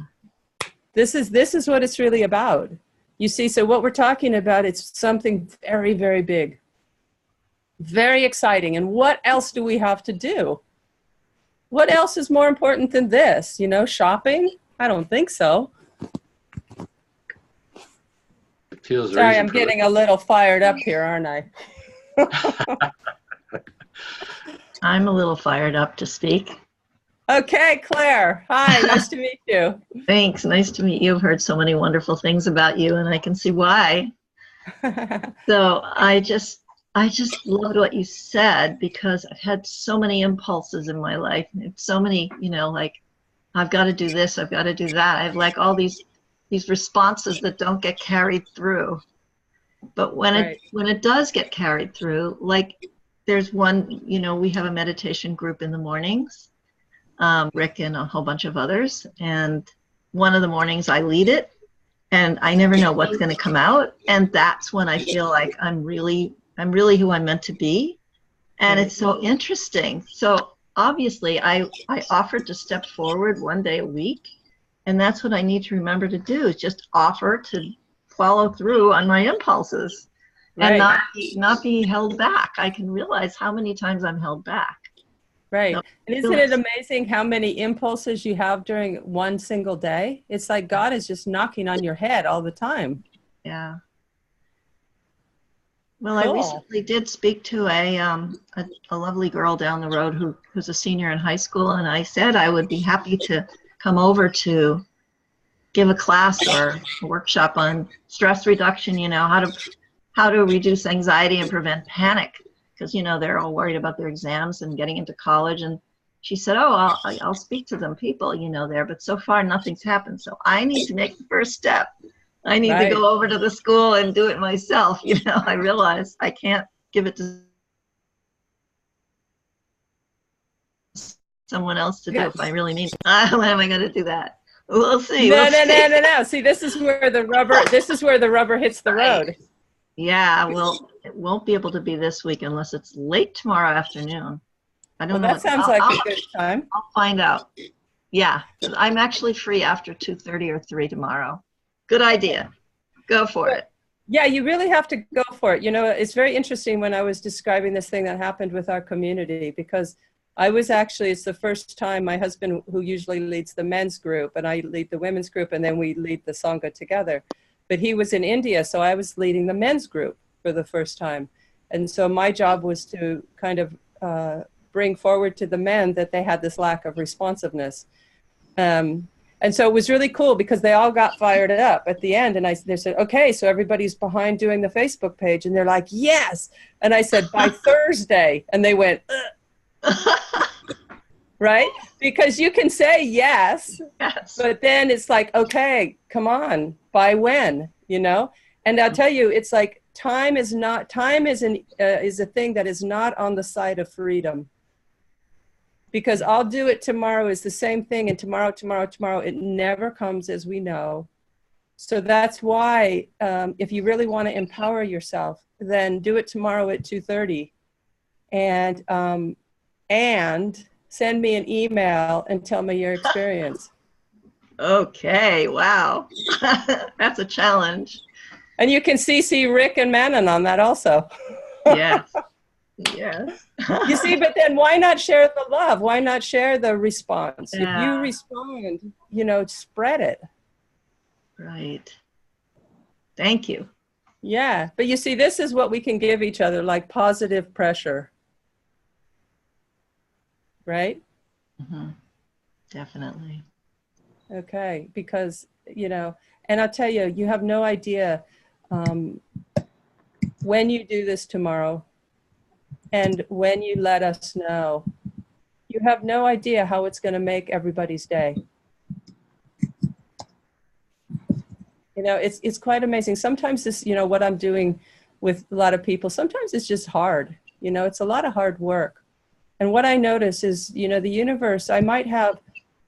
This is what it's really about. You see, so what we're talking about, it's something very, very big, very exciting. And what else do we have to do? What else is more important than this? You know, shopping? I don't think so. Sorry, I'm getting a little fired up here, aren't I? I'm a little fired up to speak. Okay, Claire. Hi, nice to meet you. Thanks. Nice to meet you. I've heard so many wonderful things about you, and I can see why. So I just loved what you said, because I've had so many impulses in my life. So many, you know, like, I've got to do this, I've got to do that. I have like all these responses that don't get carried through. But when it does get carried through, like there's one, you know, we have a meditation group in the mornings, Rick and a whole bunch of others, and one of the mornings I lead it, and I never know what's going to come out, and that's when I feel like I'm really who I'm meant to be, and it's so interesting. So obviously I offered to step forward one day a week, and that's what I need to remember to do, is just offer to follow through on my impulses, and not be held back. I can realize how many times I'm held back. Right. No, And isn't it amazing how many impulses you have during one single day? It's like God is just knocking on your head all the time. Yeah. Well, Cool. I recently did speak to a lovely girl down the road who's a senior in high school, and I said I would be happy to come over to give a class or a workshop on stress reduction, you know, how to reduce anxiety and prevent panic, because, you know, they're all worried about their exams and getting into college. And she said, oh, I'll speak to them people, you know, there, but so far nothing's happened. So I need to make the first step. I need to go over to the school and do it myself. You know, I realize I can't give it to someone else to do if I really need it. When am I going to do that? We'll see. No. See, this is where the rubber hits the road. Yeah, well, it won't be able to be this week unless it's late tomorrow afternoon. I don't know. That sounds like a good time. I'll find out. Yeah, I'm actually free after 2:30 or 3 tomorrow. Good idea. Go for it. Yeah, you really have to go for it. You know, it's very interesting when I was describing this thing that happened with our community, because I was actually, it's the first time my husband, who usually leads the men's group, and I lead the women's group, and then we lead the Sangha together. But he was in India, so I was leading the men's group for the first time. And so my job was to kind of bring forward to the men that they had this lack of responsiveness. And so it was really cool because they all got fired up at the end. And they said, okay, so everybody's behind doing the Facebook page. And they're like, yes. And I said, by Thursday. And they went, right? Because you can say yes, but then it's like, okay, come on, by when, you know? And I'll tell you, it's like time is a thing that is not on the side of freedom. Because I'll do it tomorrow is the same thing, and tomorrow, it never comes, as we know. So that's why if you really want to empower yourself, then do it tomorrow at 2:30. And send me an email and tell me your experience. Okay, wow. That's a challenge. And you can CC Rick and Manon on that also. Yes. Yes. You see, but then why not share the love? Why not share the response? Yeah. If you respond, you know, spread it. Right. Thank you. Yeah. But you see, this is what we can give each other, like positive pressure. Right? Mm-hmm. Definitely. Okay. Because, you know, and I'll tell you, you have no idea when you do this tomorrow, and when you let us know, you have no idea how it's going to make everybody's day. You know, it's quite amazing. Sometimes this, you know, what I'm doing with a lot of people, sometimes it's just hard. You know, it's a lot of hard work. And what I notice is, you know, the universe, I might have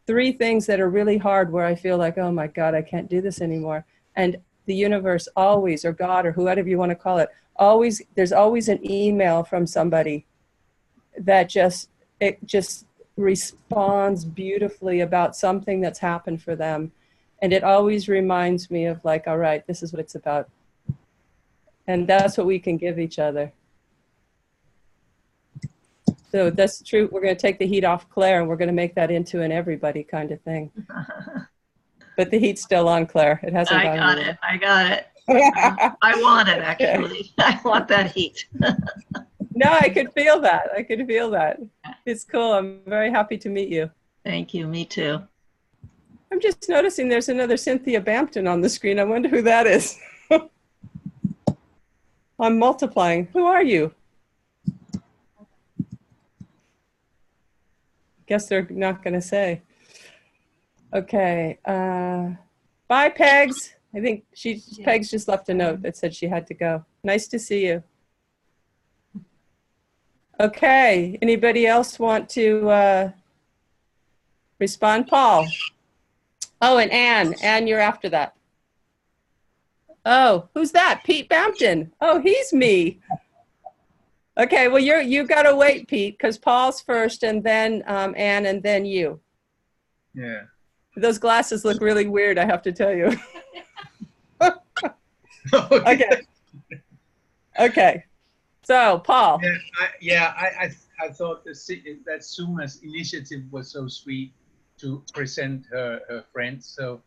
3 things that are really hard where I feel like, oh my God, I can't do this anymore. And the universe always, or God, or whoever you want to call it, there's always an email from somebody that just responds beautifully about something that's happened for them. And it always reminds me of like, all right, this is what it's about. And that's what we can give each other. So that's true. We're going to take the heat off Claire, and we're going to make that into an everybody kind of thing. But the heat's still on, Claire. It hasn't gone anywhere. I got it. I want it, actually. I want that heat. No, I could feel that. It's cool. I'm very happy to meet you. Thank you. Me too. I'm just noticing there's another Cynthia Bampton on the screen. I wonder who that is. I'm multiplying. Who are you? Guess they're not going to say. Okay. Bye, Pegs. I think Pegs just left a note that said she had to go. Nice to see you. Okay. Anybody else want to respond? Paul. Oh, and Anne. Anne, you're after that. Oh, who's that? Pete Bampton. Oh, he's me. Okay, well, you got to wait, Pete, because Paul's first, and then Anne, and then you. Yeah. Those glasses look really weird, I have to tell you. Okay. Okay. So, Paul. Yeah, I thought that Suma's initiative was so sweet to present her friends. So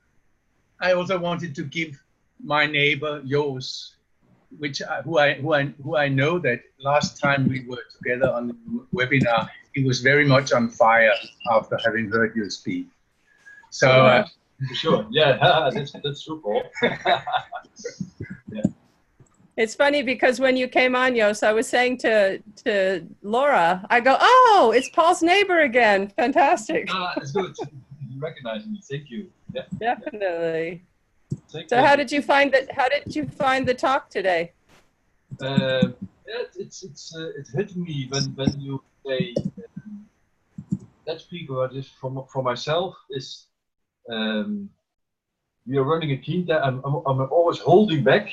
I also wanted to give my neighbor yours, who I know that last time we were together on the webinar, he was very much on fire after having heard you speak. So for sure, yeah, that's true, Paul. Yeah. It's funny because when you came on, Jos, I was saying to Laura, I go, oh, it's Paul's neighbor again. Fantastic. It's good. You recognize me. Thank you. Yeah. Definitely. Thank So you. how did you find that? How did you find the talk today? Yeah, it's hitting me when you say that speaker just for myself is we are running a quinta. I'm always holding back.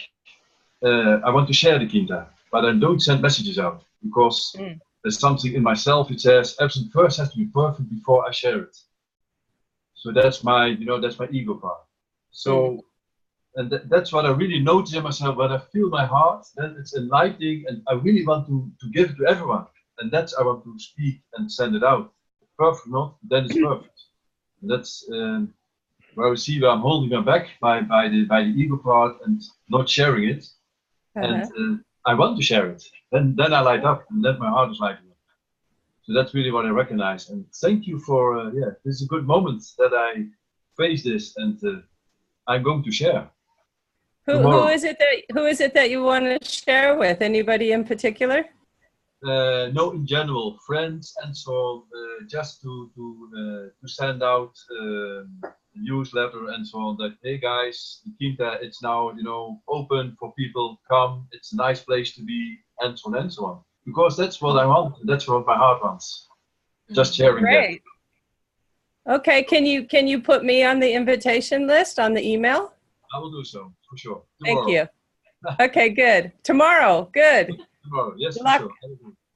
I want to share the quinta, but I don't send messages out because there's something in myself. It says everything first has to be perfect before I share it. So that's my that's my ego part. So. And that's what I really notice in myself. When I feel my heart, then it's enlightening, and I really want to give it to everyone. And that's I want to speak and send it out. Perfect, not then it's perfect. And that's where I see where I'm holding my back by the ego part and not sharing it. And I want to share it. Then I light up, and then my heart is lighting up. So that's really what I recognize. And thank you for this is a good moment that I face this, and I'm going to share. Who is it that you want to share with? Anybody in particular? No, in general, friends and so on. Just to send out the newsletter and so on. That hey guys, the quinta it's now open for people. Come, it's a nice place to be, and so on and so on. Because that's what I want. That's what my heart wants. Just sharing Great. That. Okay, can you put me on the invitation list on the email? I will do so, for sure. Tomorrow. Thank you. Okay, good. Tomorrow, good. Tomorrow, yes, for sure.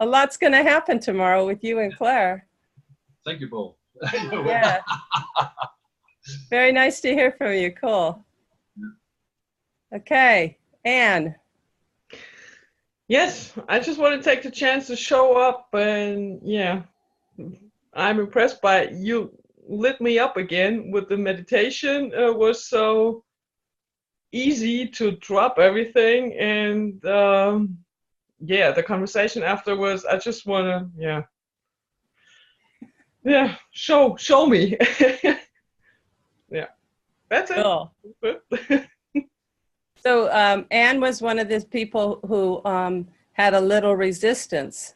A lot's going to happen tomorrow with you and Claire. Thank you, Paul. Yeah. Very nice to hear from you. Cool. Okay, Anne. Yes, I just want to take the chance to show up, and yeah, I'm impressed by you. Lit me up again with the meditation. Was so easy to drop everything, and yeah, the conversation afterwards, I just want to show me. Yeah, that's cool. It. So Anne was one of these people who had a little resistance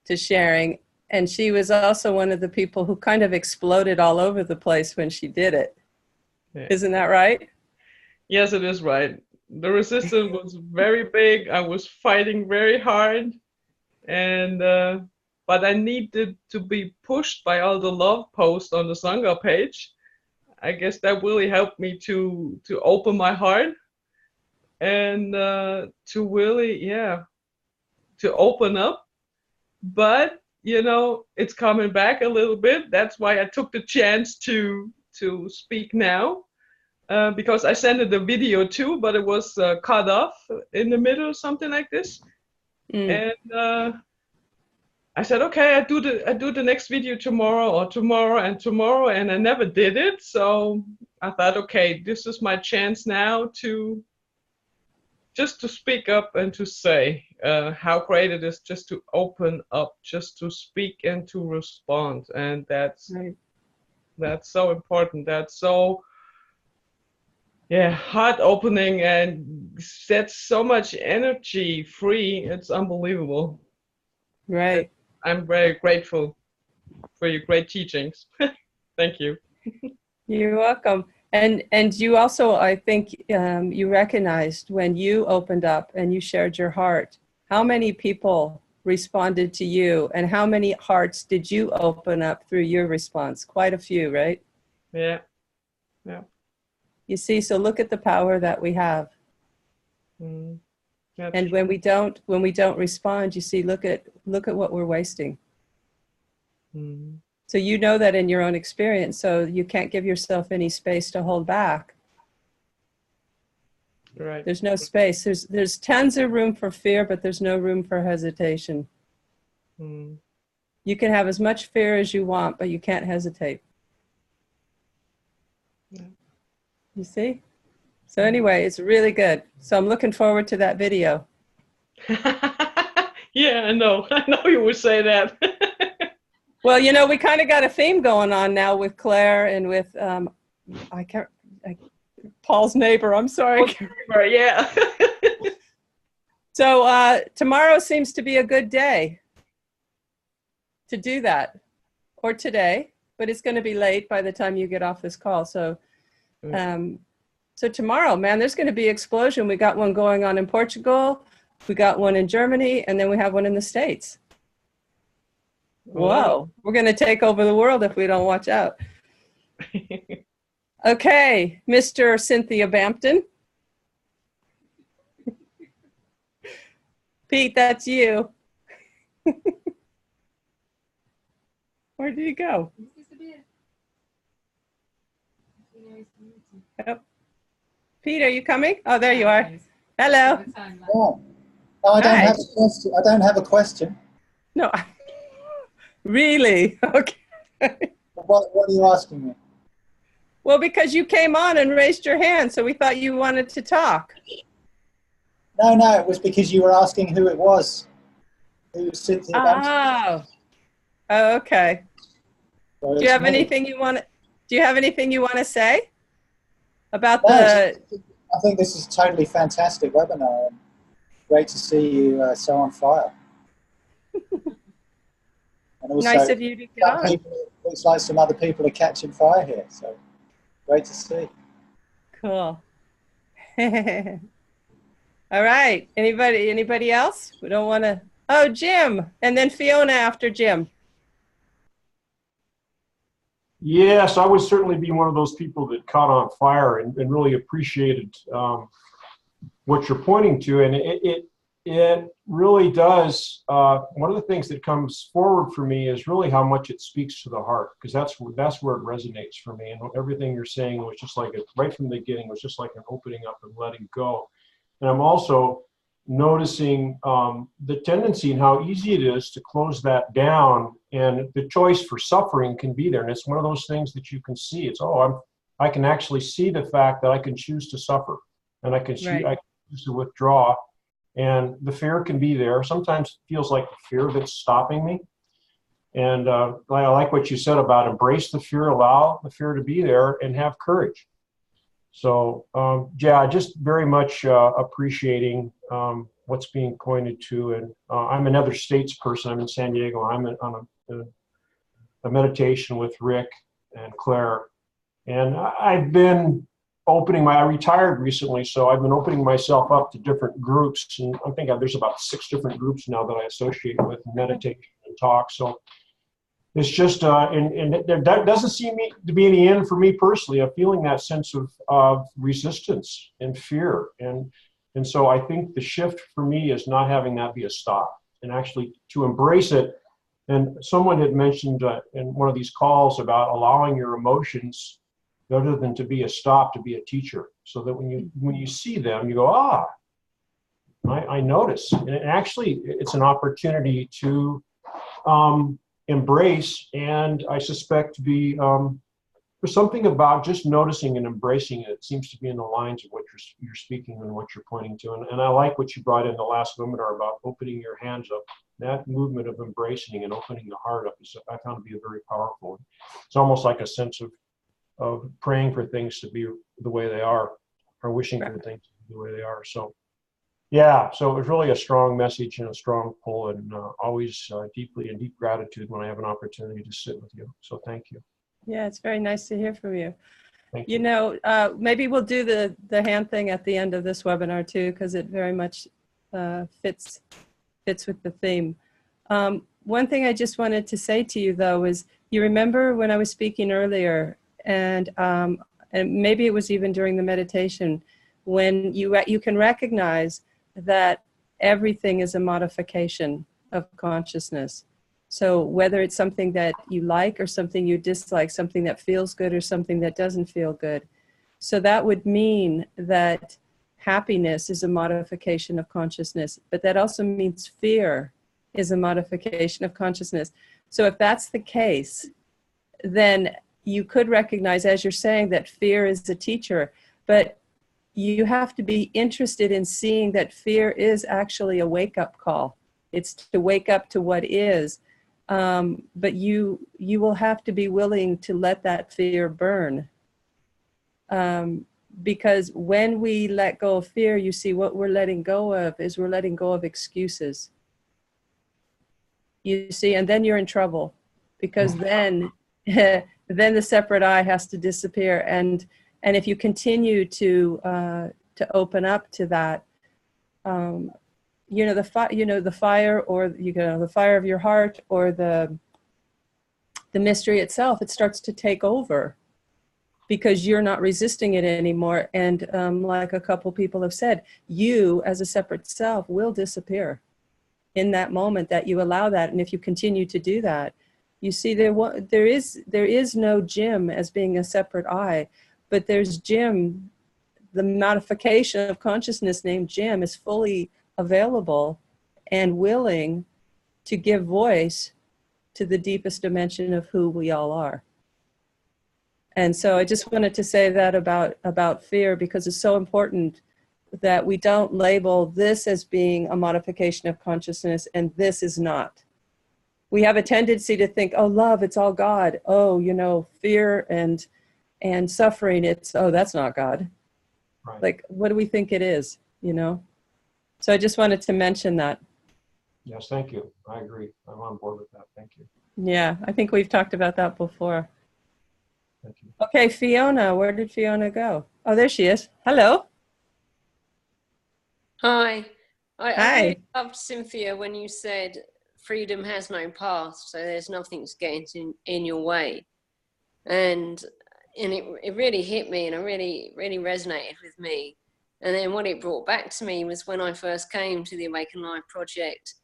to sharing, and she was also one of the people who kind of exploded all over the place when she did it. Yeah. Isn't that right? Yes, it is right. The resistance was very big. I was fighting very hard, and but I needed to be pushed by all the love posts on the Sangha page. I guess that really helped me to open my heart and to really to open up. But it's coming back a little bit. That's why I took the chance to speak now. Because I sent it a video too, but it was cut off in the middle, something like this. And I said, okay, I do the next video tomorrow, and I never did it. So I thought, okay, this is my chance now to speak up and to say how great it is just to open up, just to speak and to respond, and that's so important. That's so. Yeah, heart opening and sets so much energy free. It's unbelievable. Right. I'm very grateful for your great teachings. Thank you. You're welcome. And you also, I think, you recognized when you opened up and you shared your heart, how many people responded to you and how many hearts did you open up through your response? Quite a few, right? Yeah. Yeah. You see, so look at the power that we have. And when we don't respond, you see, look at what we're wasting. So you know that in your own experience, so you can't give yourself any space to hold back. Right. There's no space. There's tons of room for fear, but there's no room for hesitation. You can have as much fear as you want, but you can't hesitate. You see? So anyway, it's really good. So I'm looking forward to that video. Yeah, I know. I know you would say that. Well, you know, we kind of got a theme going on now with Claire and with Paul's neighbor. I'm sorry. Yeah. So tomorrow seems to be a good day to do that, or today, but it's going to be late by the time you get off this call. So, so tomorrow, man, there's going to be an explosion. We got one going on in Portugal, we got one in Germany, and then we have one in the States. Whoa, we're going to take over the world if we don't watch out. Okay, Mr. Cynthia Bampton. Pete, that's you. Where did he go? Oh. Pete, are you coming? Oh, there you are. Hello. Oh, I don't have a question. I don't have a question. No. Really? Okay. What are you asking me? Well, because you came on and raised your hand, so we thought you wanted to talk. No, it was because you were asking who it was. Who was Cynthia Bampton. Oh, okay. So Do you have anything you want? Do you have anything you want to say about No, the? I think this is a totally fantastic webinar. And great to see you so on fire. And also, Nice of you to get on. Looks like some other people are catching fire here. So great to see. Cool. All right. Anybody else? We don't want to. Oh, Jim, and then Fiona after Jim. Yes, I would certainly be one of those people that caught on fire and really appreciated what you're pointing to. And it really does. One of the things that comes forward for me is really how much it speaks to the heart, because that's where it resonates for me. And everything you're saying was just like right from the beginning was just like an opening up and letting go. And I'm also noticing the tendency and how easy it is to close that down, and the choice for suffering can be there. And it's one of those things that you can see. It's, I can actually see the fact that I can choose to suffer, and I can choose to withdraw, and the fear can be there. Sometimes it feels like the fear that's stopping me. And I like what you said about embrace the fear, allow the fear to be there, and have courage. So, yeah, just very much appreciating what's being pointed to. And I'm another states person. I'm in San Diego. I'm on a meditation with Rick and Claire. And I've been I retired recently, so I've been opening myself up to different groups. And I think there's about 6 different groups now that I associate with meditation and talk. So it's just, and there doesn't seem to be any end for me personally of feeling that sense of resistance and fear. And so I think the shift for me is not having that be a stop, and actually to embrace it. And someone had mentioned in one of these calls about allowing your emotions, rather than to be a stop, to be a teacher, so that when you see them, you go, I notice. And actually, it's an opportunity to embrace, and I suspect to be there's something about just noticing and embracing it. It seems to be in the lines of what you're speaking and what you're pointing to. And I like what you brought in the last webinar about opening your hands up. That movement of embracing and opening the heart up I found to be very powerful. It's almost like a sense of praying for things to be the way they are, or wishing for things to be the way they are. So yeah, so it was really a strong message and a strong pull, and always deeply in deep gratitude when I have an opportunity to sit with you. So thank you. Yeah, it's very nice to hear from you. Thank you. You know, maybe we'll do the hand thing at the end of this webinar too, because it very much fits with the theme. One thing I just wanted to say to you though is, you remember when I was speaking earlier, and maybe it was even during the meditation, when you can recognize that everything is a modification of consciousness. So whether it's something that you like or something you dislike, something that feels good or something that doesn't feel good. So that would mean that happiness is a modification of consciousness, but that also means fear is a modification of consciousness. So if that's the case, then you could recognize, as you're saying, that fear is a teacher, but you have to be interested in seeing that fear is actually a wake-up call. It's to wake up to what is, but you will have to be willing to let that fear burn. Because when we let go of fear, you see, what we're letting go of is we're letting go of excuses. You see, and then you're in trouble, because then the separate I has to disappear. And if you continue to open up to that, the fire, or the fire of your heart, or the mystery itself, it starts to take over, because you're not resisting it anymore. And like a couple people have said, you as a separate self will disappear in that moment that you allow that. And if you continue to do that, you see, there is no Jim as being a separate I, but there's Jim. The modification of consciousness named Jim is fully available and willing to give voice to the deepest dimension of who we all are. And so I just wanted to say that about fear, because it's so important that we don't label this as being a modification of consciousness and this is not. We have a tendency to think, oh, love, it's all God. Oh, fear and suffering, that's not God. Right. Like, what do we think it is, So I just wanted to mention that. Yes, thank you. I agree. I'm on board with that. Thank you. Yeah, I think we've talked about that before. Thank you. Okay, Fiona, where did Fiona go? Oh, there she is. Hello. Hi. I Hi. really loved, Cynthia, when you said freedom has no past, so there's nothing that's getting in your way. And it really hit me, and it really, really resonated with me. And then what it brought back to me was when I first came to the Awaken Life project,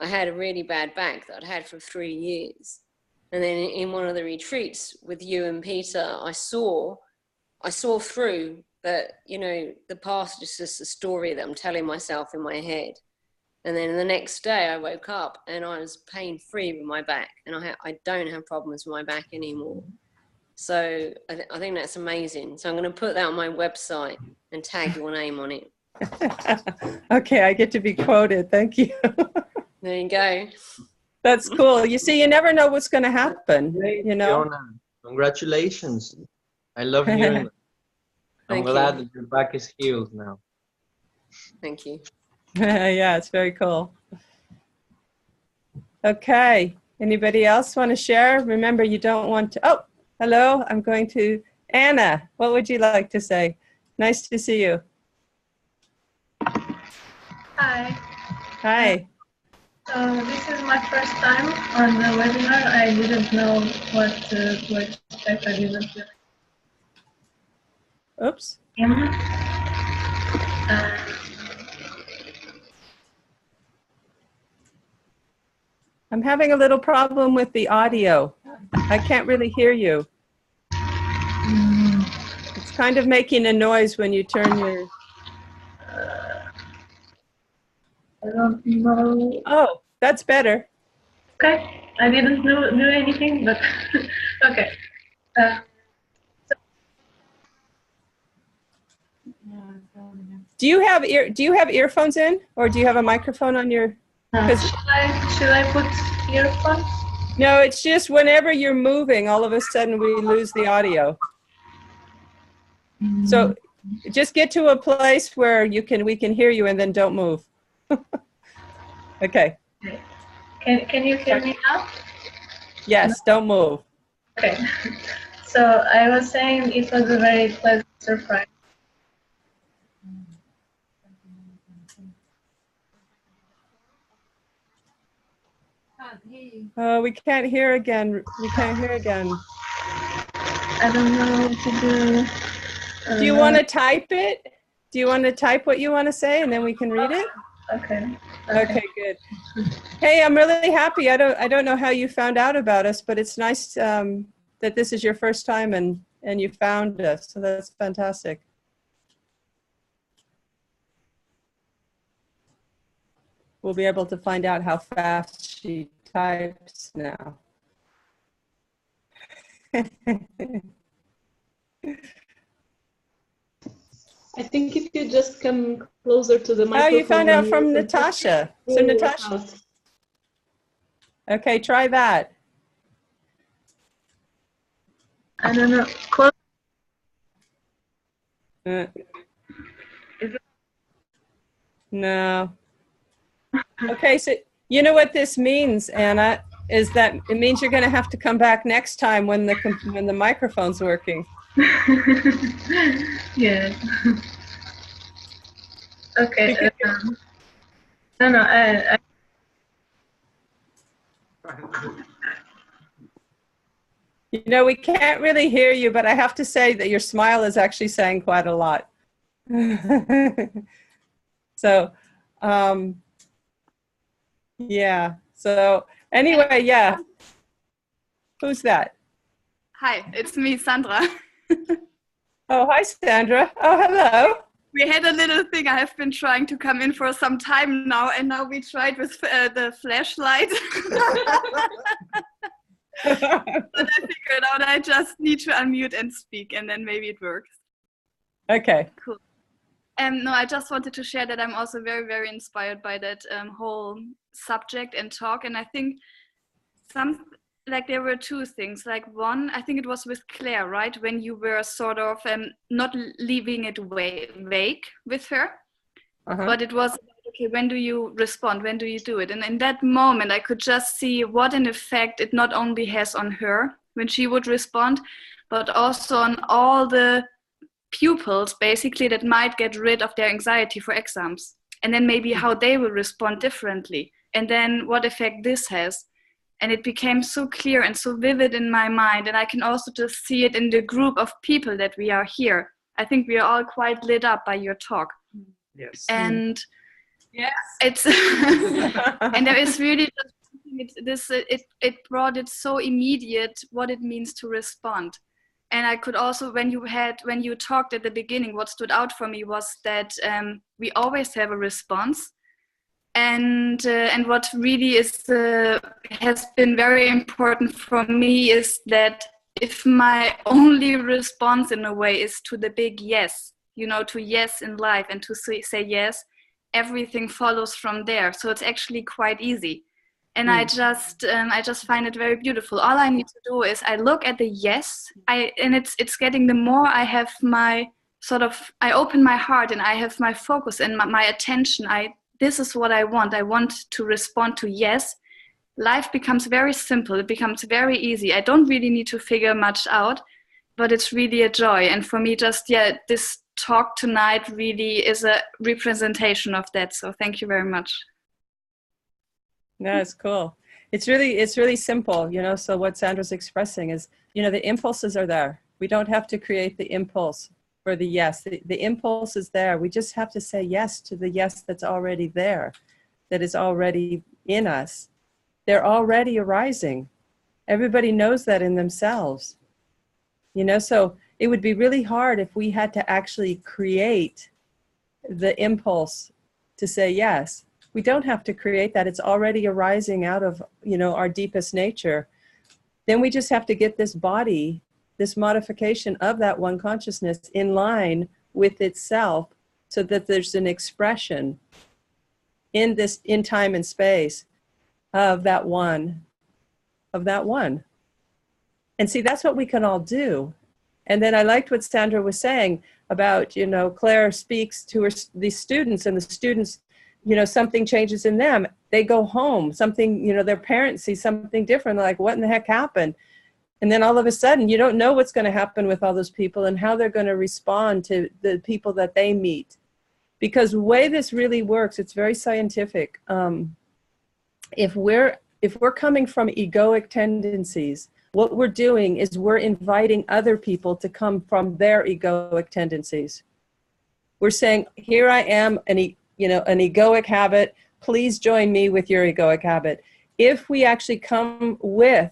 I had a really bad back that I'd had for 3 years. And then in one of the retreats with you and Peter, I saw through that, the past is just a story that I'm telling myself in my head. And then the next day I woke up and I was pain-free with my back, and I don't have problems with my back anymore. So I think that's amazing. So I'm going to put that on my website and tag your name on it. Okay, I get to be quoted. Thank you. There you go. That's cool. You see, you never know what's going to happen, Fiona, congratulations. I love hearing that. I'm glad that your back is healed now. Thank you. Yeah, it's very cool. Okay. Anybody else want to share? Remember, you don't want to... Oh, hello. I'm going to... Anna, what would you like to say? Nice to see you. Hi. Hi. This is my first time on the webinar. I didn't know what to expect. I didn't hear. Oops. I'm having a little problem with the audio. I can't really hear you. It's kind of making a noise when you turn your... I don't know. Oh, that's better. Okay. I didn't do anything, but okay. Do you have earphones in, or do you have a microphone on your... Should I put earphones? No, it's just whenever you're moving, all of a sudden we lose the audio. So just get to a place where we can hear you, and then don't move. Okay. Can you hear me now? Yes, don't move. Okay. So I was saying it was a very pleasant surprise. We can't hear again. We can't hear again. I don't know what to do. Do you want to type it? Do you want to type what you want to say, and then we can read it? Okay. Okay, good. Hey, I'm really happy. I don't know how you found out about us, but it's nice that this is your first time and you found us. So that's fantastic. We'll be able to find out how fast she types now. I think if you just come closer to the Oh, microphone. you found out from Natasha. So Natasha. Okay, try that. I don't know. No. Okay, so you know what this means, Anna, is that it means you're going to have to come back next time when the microphone's working. Yeah. Okay. No, I You know, we can't really hear you, but I have to say that your smile is actually saying quite a lot. So, yeah. So anyway, yeah. Who's that? Hi, it's me, Sandra. Oh, hi, Sandra. Oh, hello. We had a little thing. I have been trying to come in for some time now, and now we tried with the flashlight. But I figured out I just need to unmute and speak, and then maybe it works. Okay. Cool. No, I just wanted to share that I'm also very, very inspired by that whole subject and talk. And I think there were two things. Like one, I think it was with Claire, right? When you were sort of not leaving it vague with her, but it was, okay, when do you respond? When do you do it? And in that moment, I could just see what an effect it not only has on her when she would respond, but also on all the pupils basically that might get rid of their anxiety for exams, and then maybe how they will respond differently, and then what effect this has. And it became so clear and so vivid in my mind, and I can also just see it in the group of people that we are here. I think we are all quite lit up by your talk. Yes. And yes, it's and there is really it brought it so immediate what it means to respond. And I could also, when you talked at the beginning, what stood out for me was that we always have a response, and what really has been very important for me is that if my only response in a way is to the big yes, to yes in life and to say yes, everything follows from there. So it's actually quite easy. And I just find it very beautiful. All I need to do is I look at the yes, and it's getting, the more I have I open my heart and I have my focus and my attention. This is what I want. I want to respond to yes. Life becomes very simple. It becomes very easy. I don't really need to figure much out, but it's really a joy. And for me, this talk tonight really is a representation of that. So thank you very much. Yeah, it's cool. It's really simple, so what Sandra's expressing is, the impulses are there. We don't have to create the impulse for the yes. The impulse is there. We just have to say yes to the yes that's already there, that is already in us. They're already arising. Everybody knows that in themselves. So it would be really hard if we had to actually create the impulse to say yes. We don't have to create that. It's already arising out of, our deepest nature. Then we just have to get this body, this modification of that one consciousness in line with itself so that there's an expression in time and space of that one. And see, that's what we can all do. And then I liked what Sandra was saying about, Claire speaks to these students, and the students, something changes in them. They go home, something, their parents see something different. They're like, what in the heck happened? And then all of a sudden, you don't know what's going to happen with all those people and how they're going to respond to the people that they meet. Because the way this really works, it's very scientific. If we're coming from egoic tendencies, what we're doing is we're inviting other people to come from their egoic tendencies. We're saying, here I am, an egoic habit, please join me with your egoic habit. If we actually come with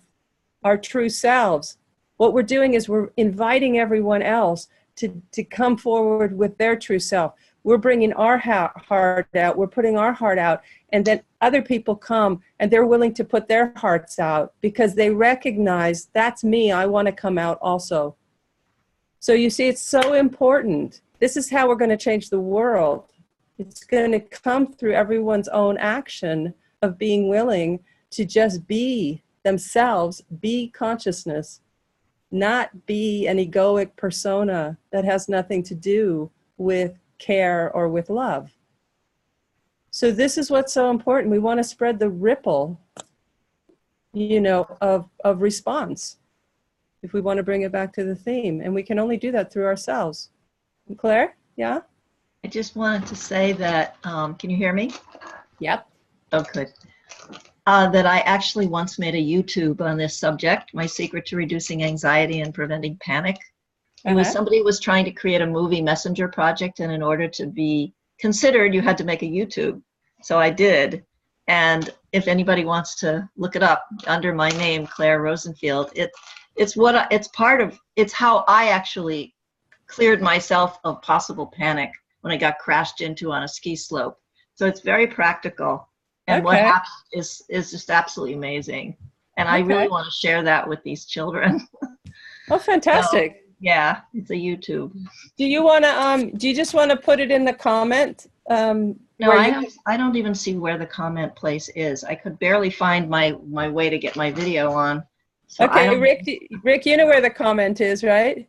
our true selves, what we're doing is we're inviting everyone else to come forward with their true self. we're bringing our heart out, we're putting our heart out, and then other people come and they're willing to put their hearts out because they recognize that's me, I want to come out also. So you see, it's so important. This is how we're going to change the world. It's going to come through everyone's own action of being willing to just be themselves, be consciousness, not be an egoic persona that has nothing to do with care or with love. So this is what's so important. We want to spread the ripple, of response, if we want to bring it back to the theme. And we can only do that through ourselves. Claire? Yeah? I just wanted to say that, can you hear me? Yep. Oh, good. That I actually once made a YouTube on this subject, My Secret to Reducing Anxiety and Preventing Panic. It was somebody was trying to create a movie messenger project, and in order to be considered, you had to make a YouTube. So I did. And if anybody wants to look it up under my name, Claire Rosenfield, it's how I actually cleared myself of possible panic when I got crashed into on a ski slope. So it's very practical. And what happens is just absolutely amazing. And I really want to share that with these children. Oh, fantastic. So, yeah, it's a YouTube. Do you want to, do you just want to put it in the comment? No, I don't even see where the comment place is. I could barely find my way to get my video on. So okay, Rick, you know where the comment is, right?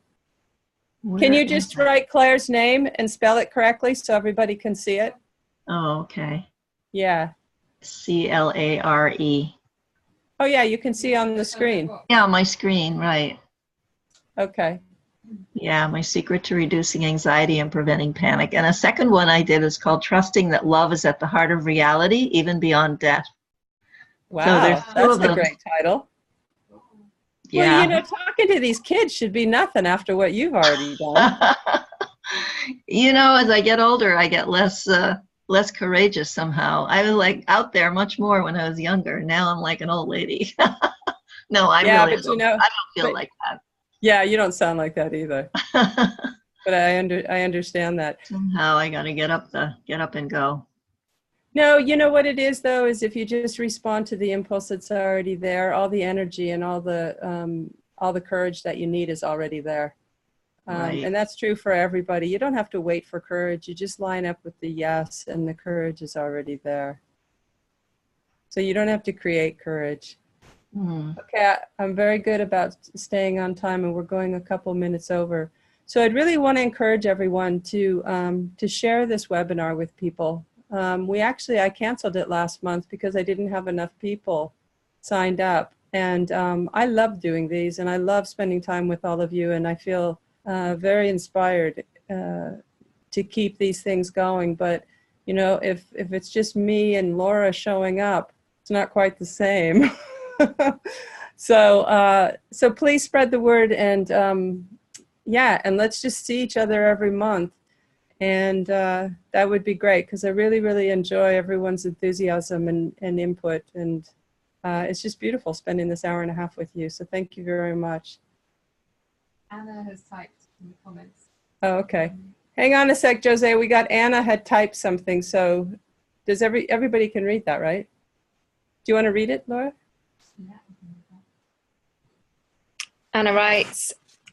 Can you just write Claire's name and spell it correctly so everybody can see it? Oh, okay. Yeah. C-L-A-R-E. Oh, yeah, you can see on the screen. Yeah, on my screen, right. Okay. Yeah, My Secret to Reducing Anxiety and Preventing Panic. And a second one I did is called Trusting That Love is at the Heart of Reality, Even Beyond Death. Wow, so that's a great title. Yeah. Well, talking to these kids should be nothing after what you've already done. As I get older, I get less courageous somehow. I was like out there much more when I was younger. Now I'm like an old lady. No, I really don't. I don't feel like that. Yeah, you don't sound like that either. But I understand that. Somehow I got to get up and go. No, you know what it is though, is if you just respond to the impulse that's already there, all the energy and all the courage that you need is already there. Right. And that's true for everybody. You don't have to wait for courage. You just line up with the yes, and the courage is already there. So you don't have to create courage. Okay, I'm very good about staying on time, and we're going a couple minutes over. So I'd really want to encourage everyone to share this webinar with people. I canceled it last month because I didn't have enough people signed up. And I love doing these, and I love spending time with all of you, and I feel very inspired to keep these things going. But, if it's just me and Laura showing up, it's not quite the same. So please spread the word, and and let's just see each other every month. And that would be great, because I really, really enjoy everyone's enthusiasm and input. And it's just beautiful spending this hour and a half with you. So thank you very much. Anna has typed in the comments. Oh, okay. Hang on a sec, Jose. We got Anna had typed something. So does everybody can read that, right? Do you want to read it, Laura? Yeah. Anna writes,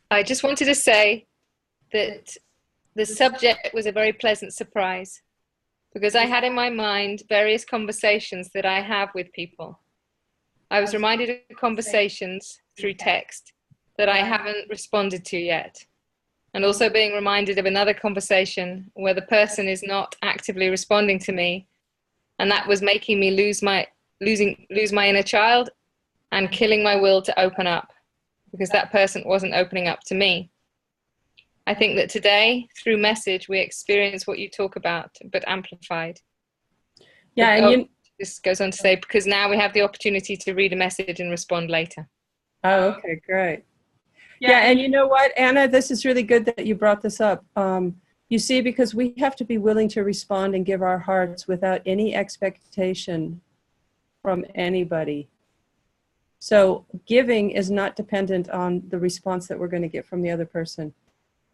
I just wanted to say that the subject was a very pleasant surprise, because I had in my mind various conversations that I have with people. I was reminded of conversations through text that I haven't responded to yet, and also being reminded of another conversation where the person is not actively responding to me, and that was making me lose my inner child and killing my will to open up, because that person wasn't opening up to me. I think that today, through message, we experience what you talk about, but amplified. Yeah, and this goes on to say, because now we have the opportunity to read a message and respond later. Oh, okay, great. Yeah, and you know what, Anna, this is really good that you brought this up. You see, because we have to be willing to respond and give our hearts without any expectation from anybody. So giving is not dependent on the response that we're going to get from the other person.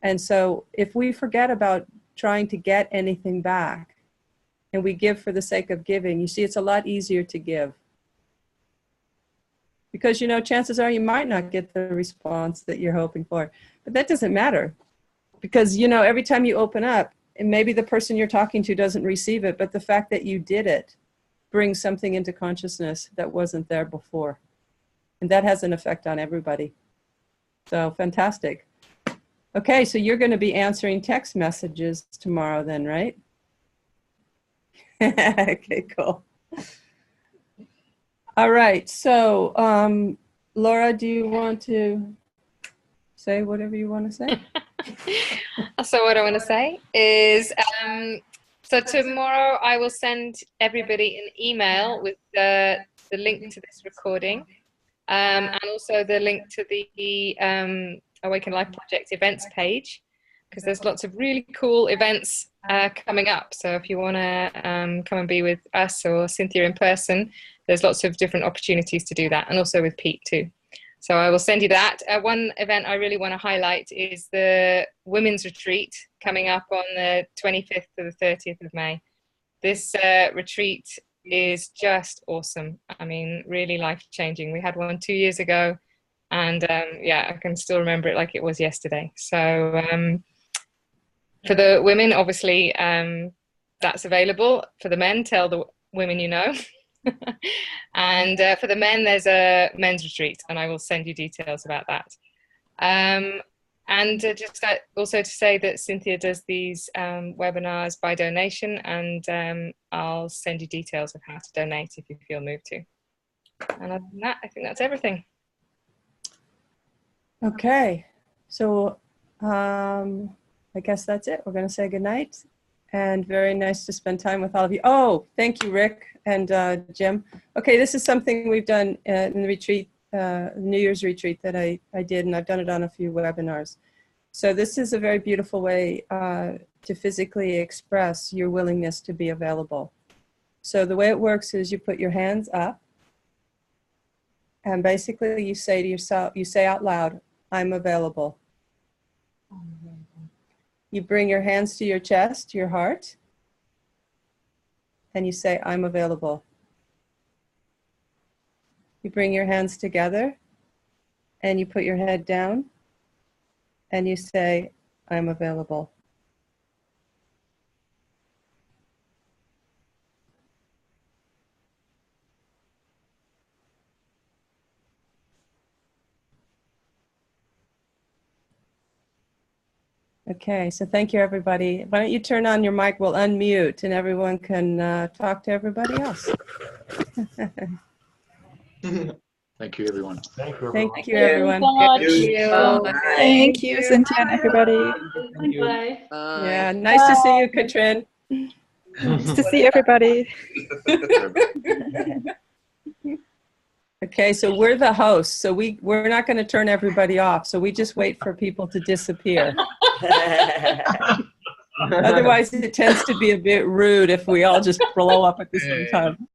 And so if we forget about trying to get anything back. And we give for the sake of giving. You see, it's a lot easier to give. Because, you know, chances are you might not get the response that you're hoping for. But that doesn't matter. Because, you know, every time you open up, and maybe the person you're talking to doesn't receive it, but the fact that you did it brings something into consciousness that wasn't there before. And that has an effect on everybody. So fantastic. Okay, so you're going to be answering text messages tomorrow then, right? Okay, cool. All right, so Laura, do you want to say whatever you want to say? So what I want to say is, so tomorrow I will send everybody an email with the link to this recording, and also the link to the Awaken Life Project events page, because there's lots of really cool events coming up. So if you want to come and be with us or Cynthia in person, there's lots of different opportunities to do that, and also with Pete too. So I will send you that. One event I really want to highlight is the Women's Retreat coming up on the 25th to the 30th of May. This retreat is just awesome. I mean, really life-changing. We had one 2 years ago, and yeah, I can still remember it like it was yesterday. So for the women, obviously, that's available. For the men, tell the women you know. And for the men, there's a men's retreat, and I will send you details about that. And just also to say that Cynthia does these webinars by donation, and I'll send you details of how to donate if you feel moved to. And other than that, I think that's everything. Okay, so I guess that's it. We're going to say goodnight. And very nice to spend time with all of you. Oh, thank you, Rick and Jim. Okay, this is something we've done in the retreat, New Year's retreat that I did, and I've done it on a few webinars. So this is a very beautiful way to physically express your willingness to be available. So the way it works is you put your hands up, and basically you say to yourself, you say out loud, I'm available. You bring your hands to your chest, your heart, and you say, I'm available. You bring your hands together, and you put your head down, and you say, I'm available. Okay, so thank you, everybody. Why don't you turn on your mic? We'll unmute, and everyone can talk to everybody else. Thank you, everyone. Thank you, everyone. Thank you, everyone. Thank you. Thank you, Cynthia and everybody. Bye. Yeah, nice to see you, Katrin. Nice to see everybody. Okay, so we're the hosts, so we're not going to turn everybody off, so we just wait for people to disappear. Otherwise, it tends to be a bit rude if we all just blow up at the same time.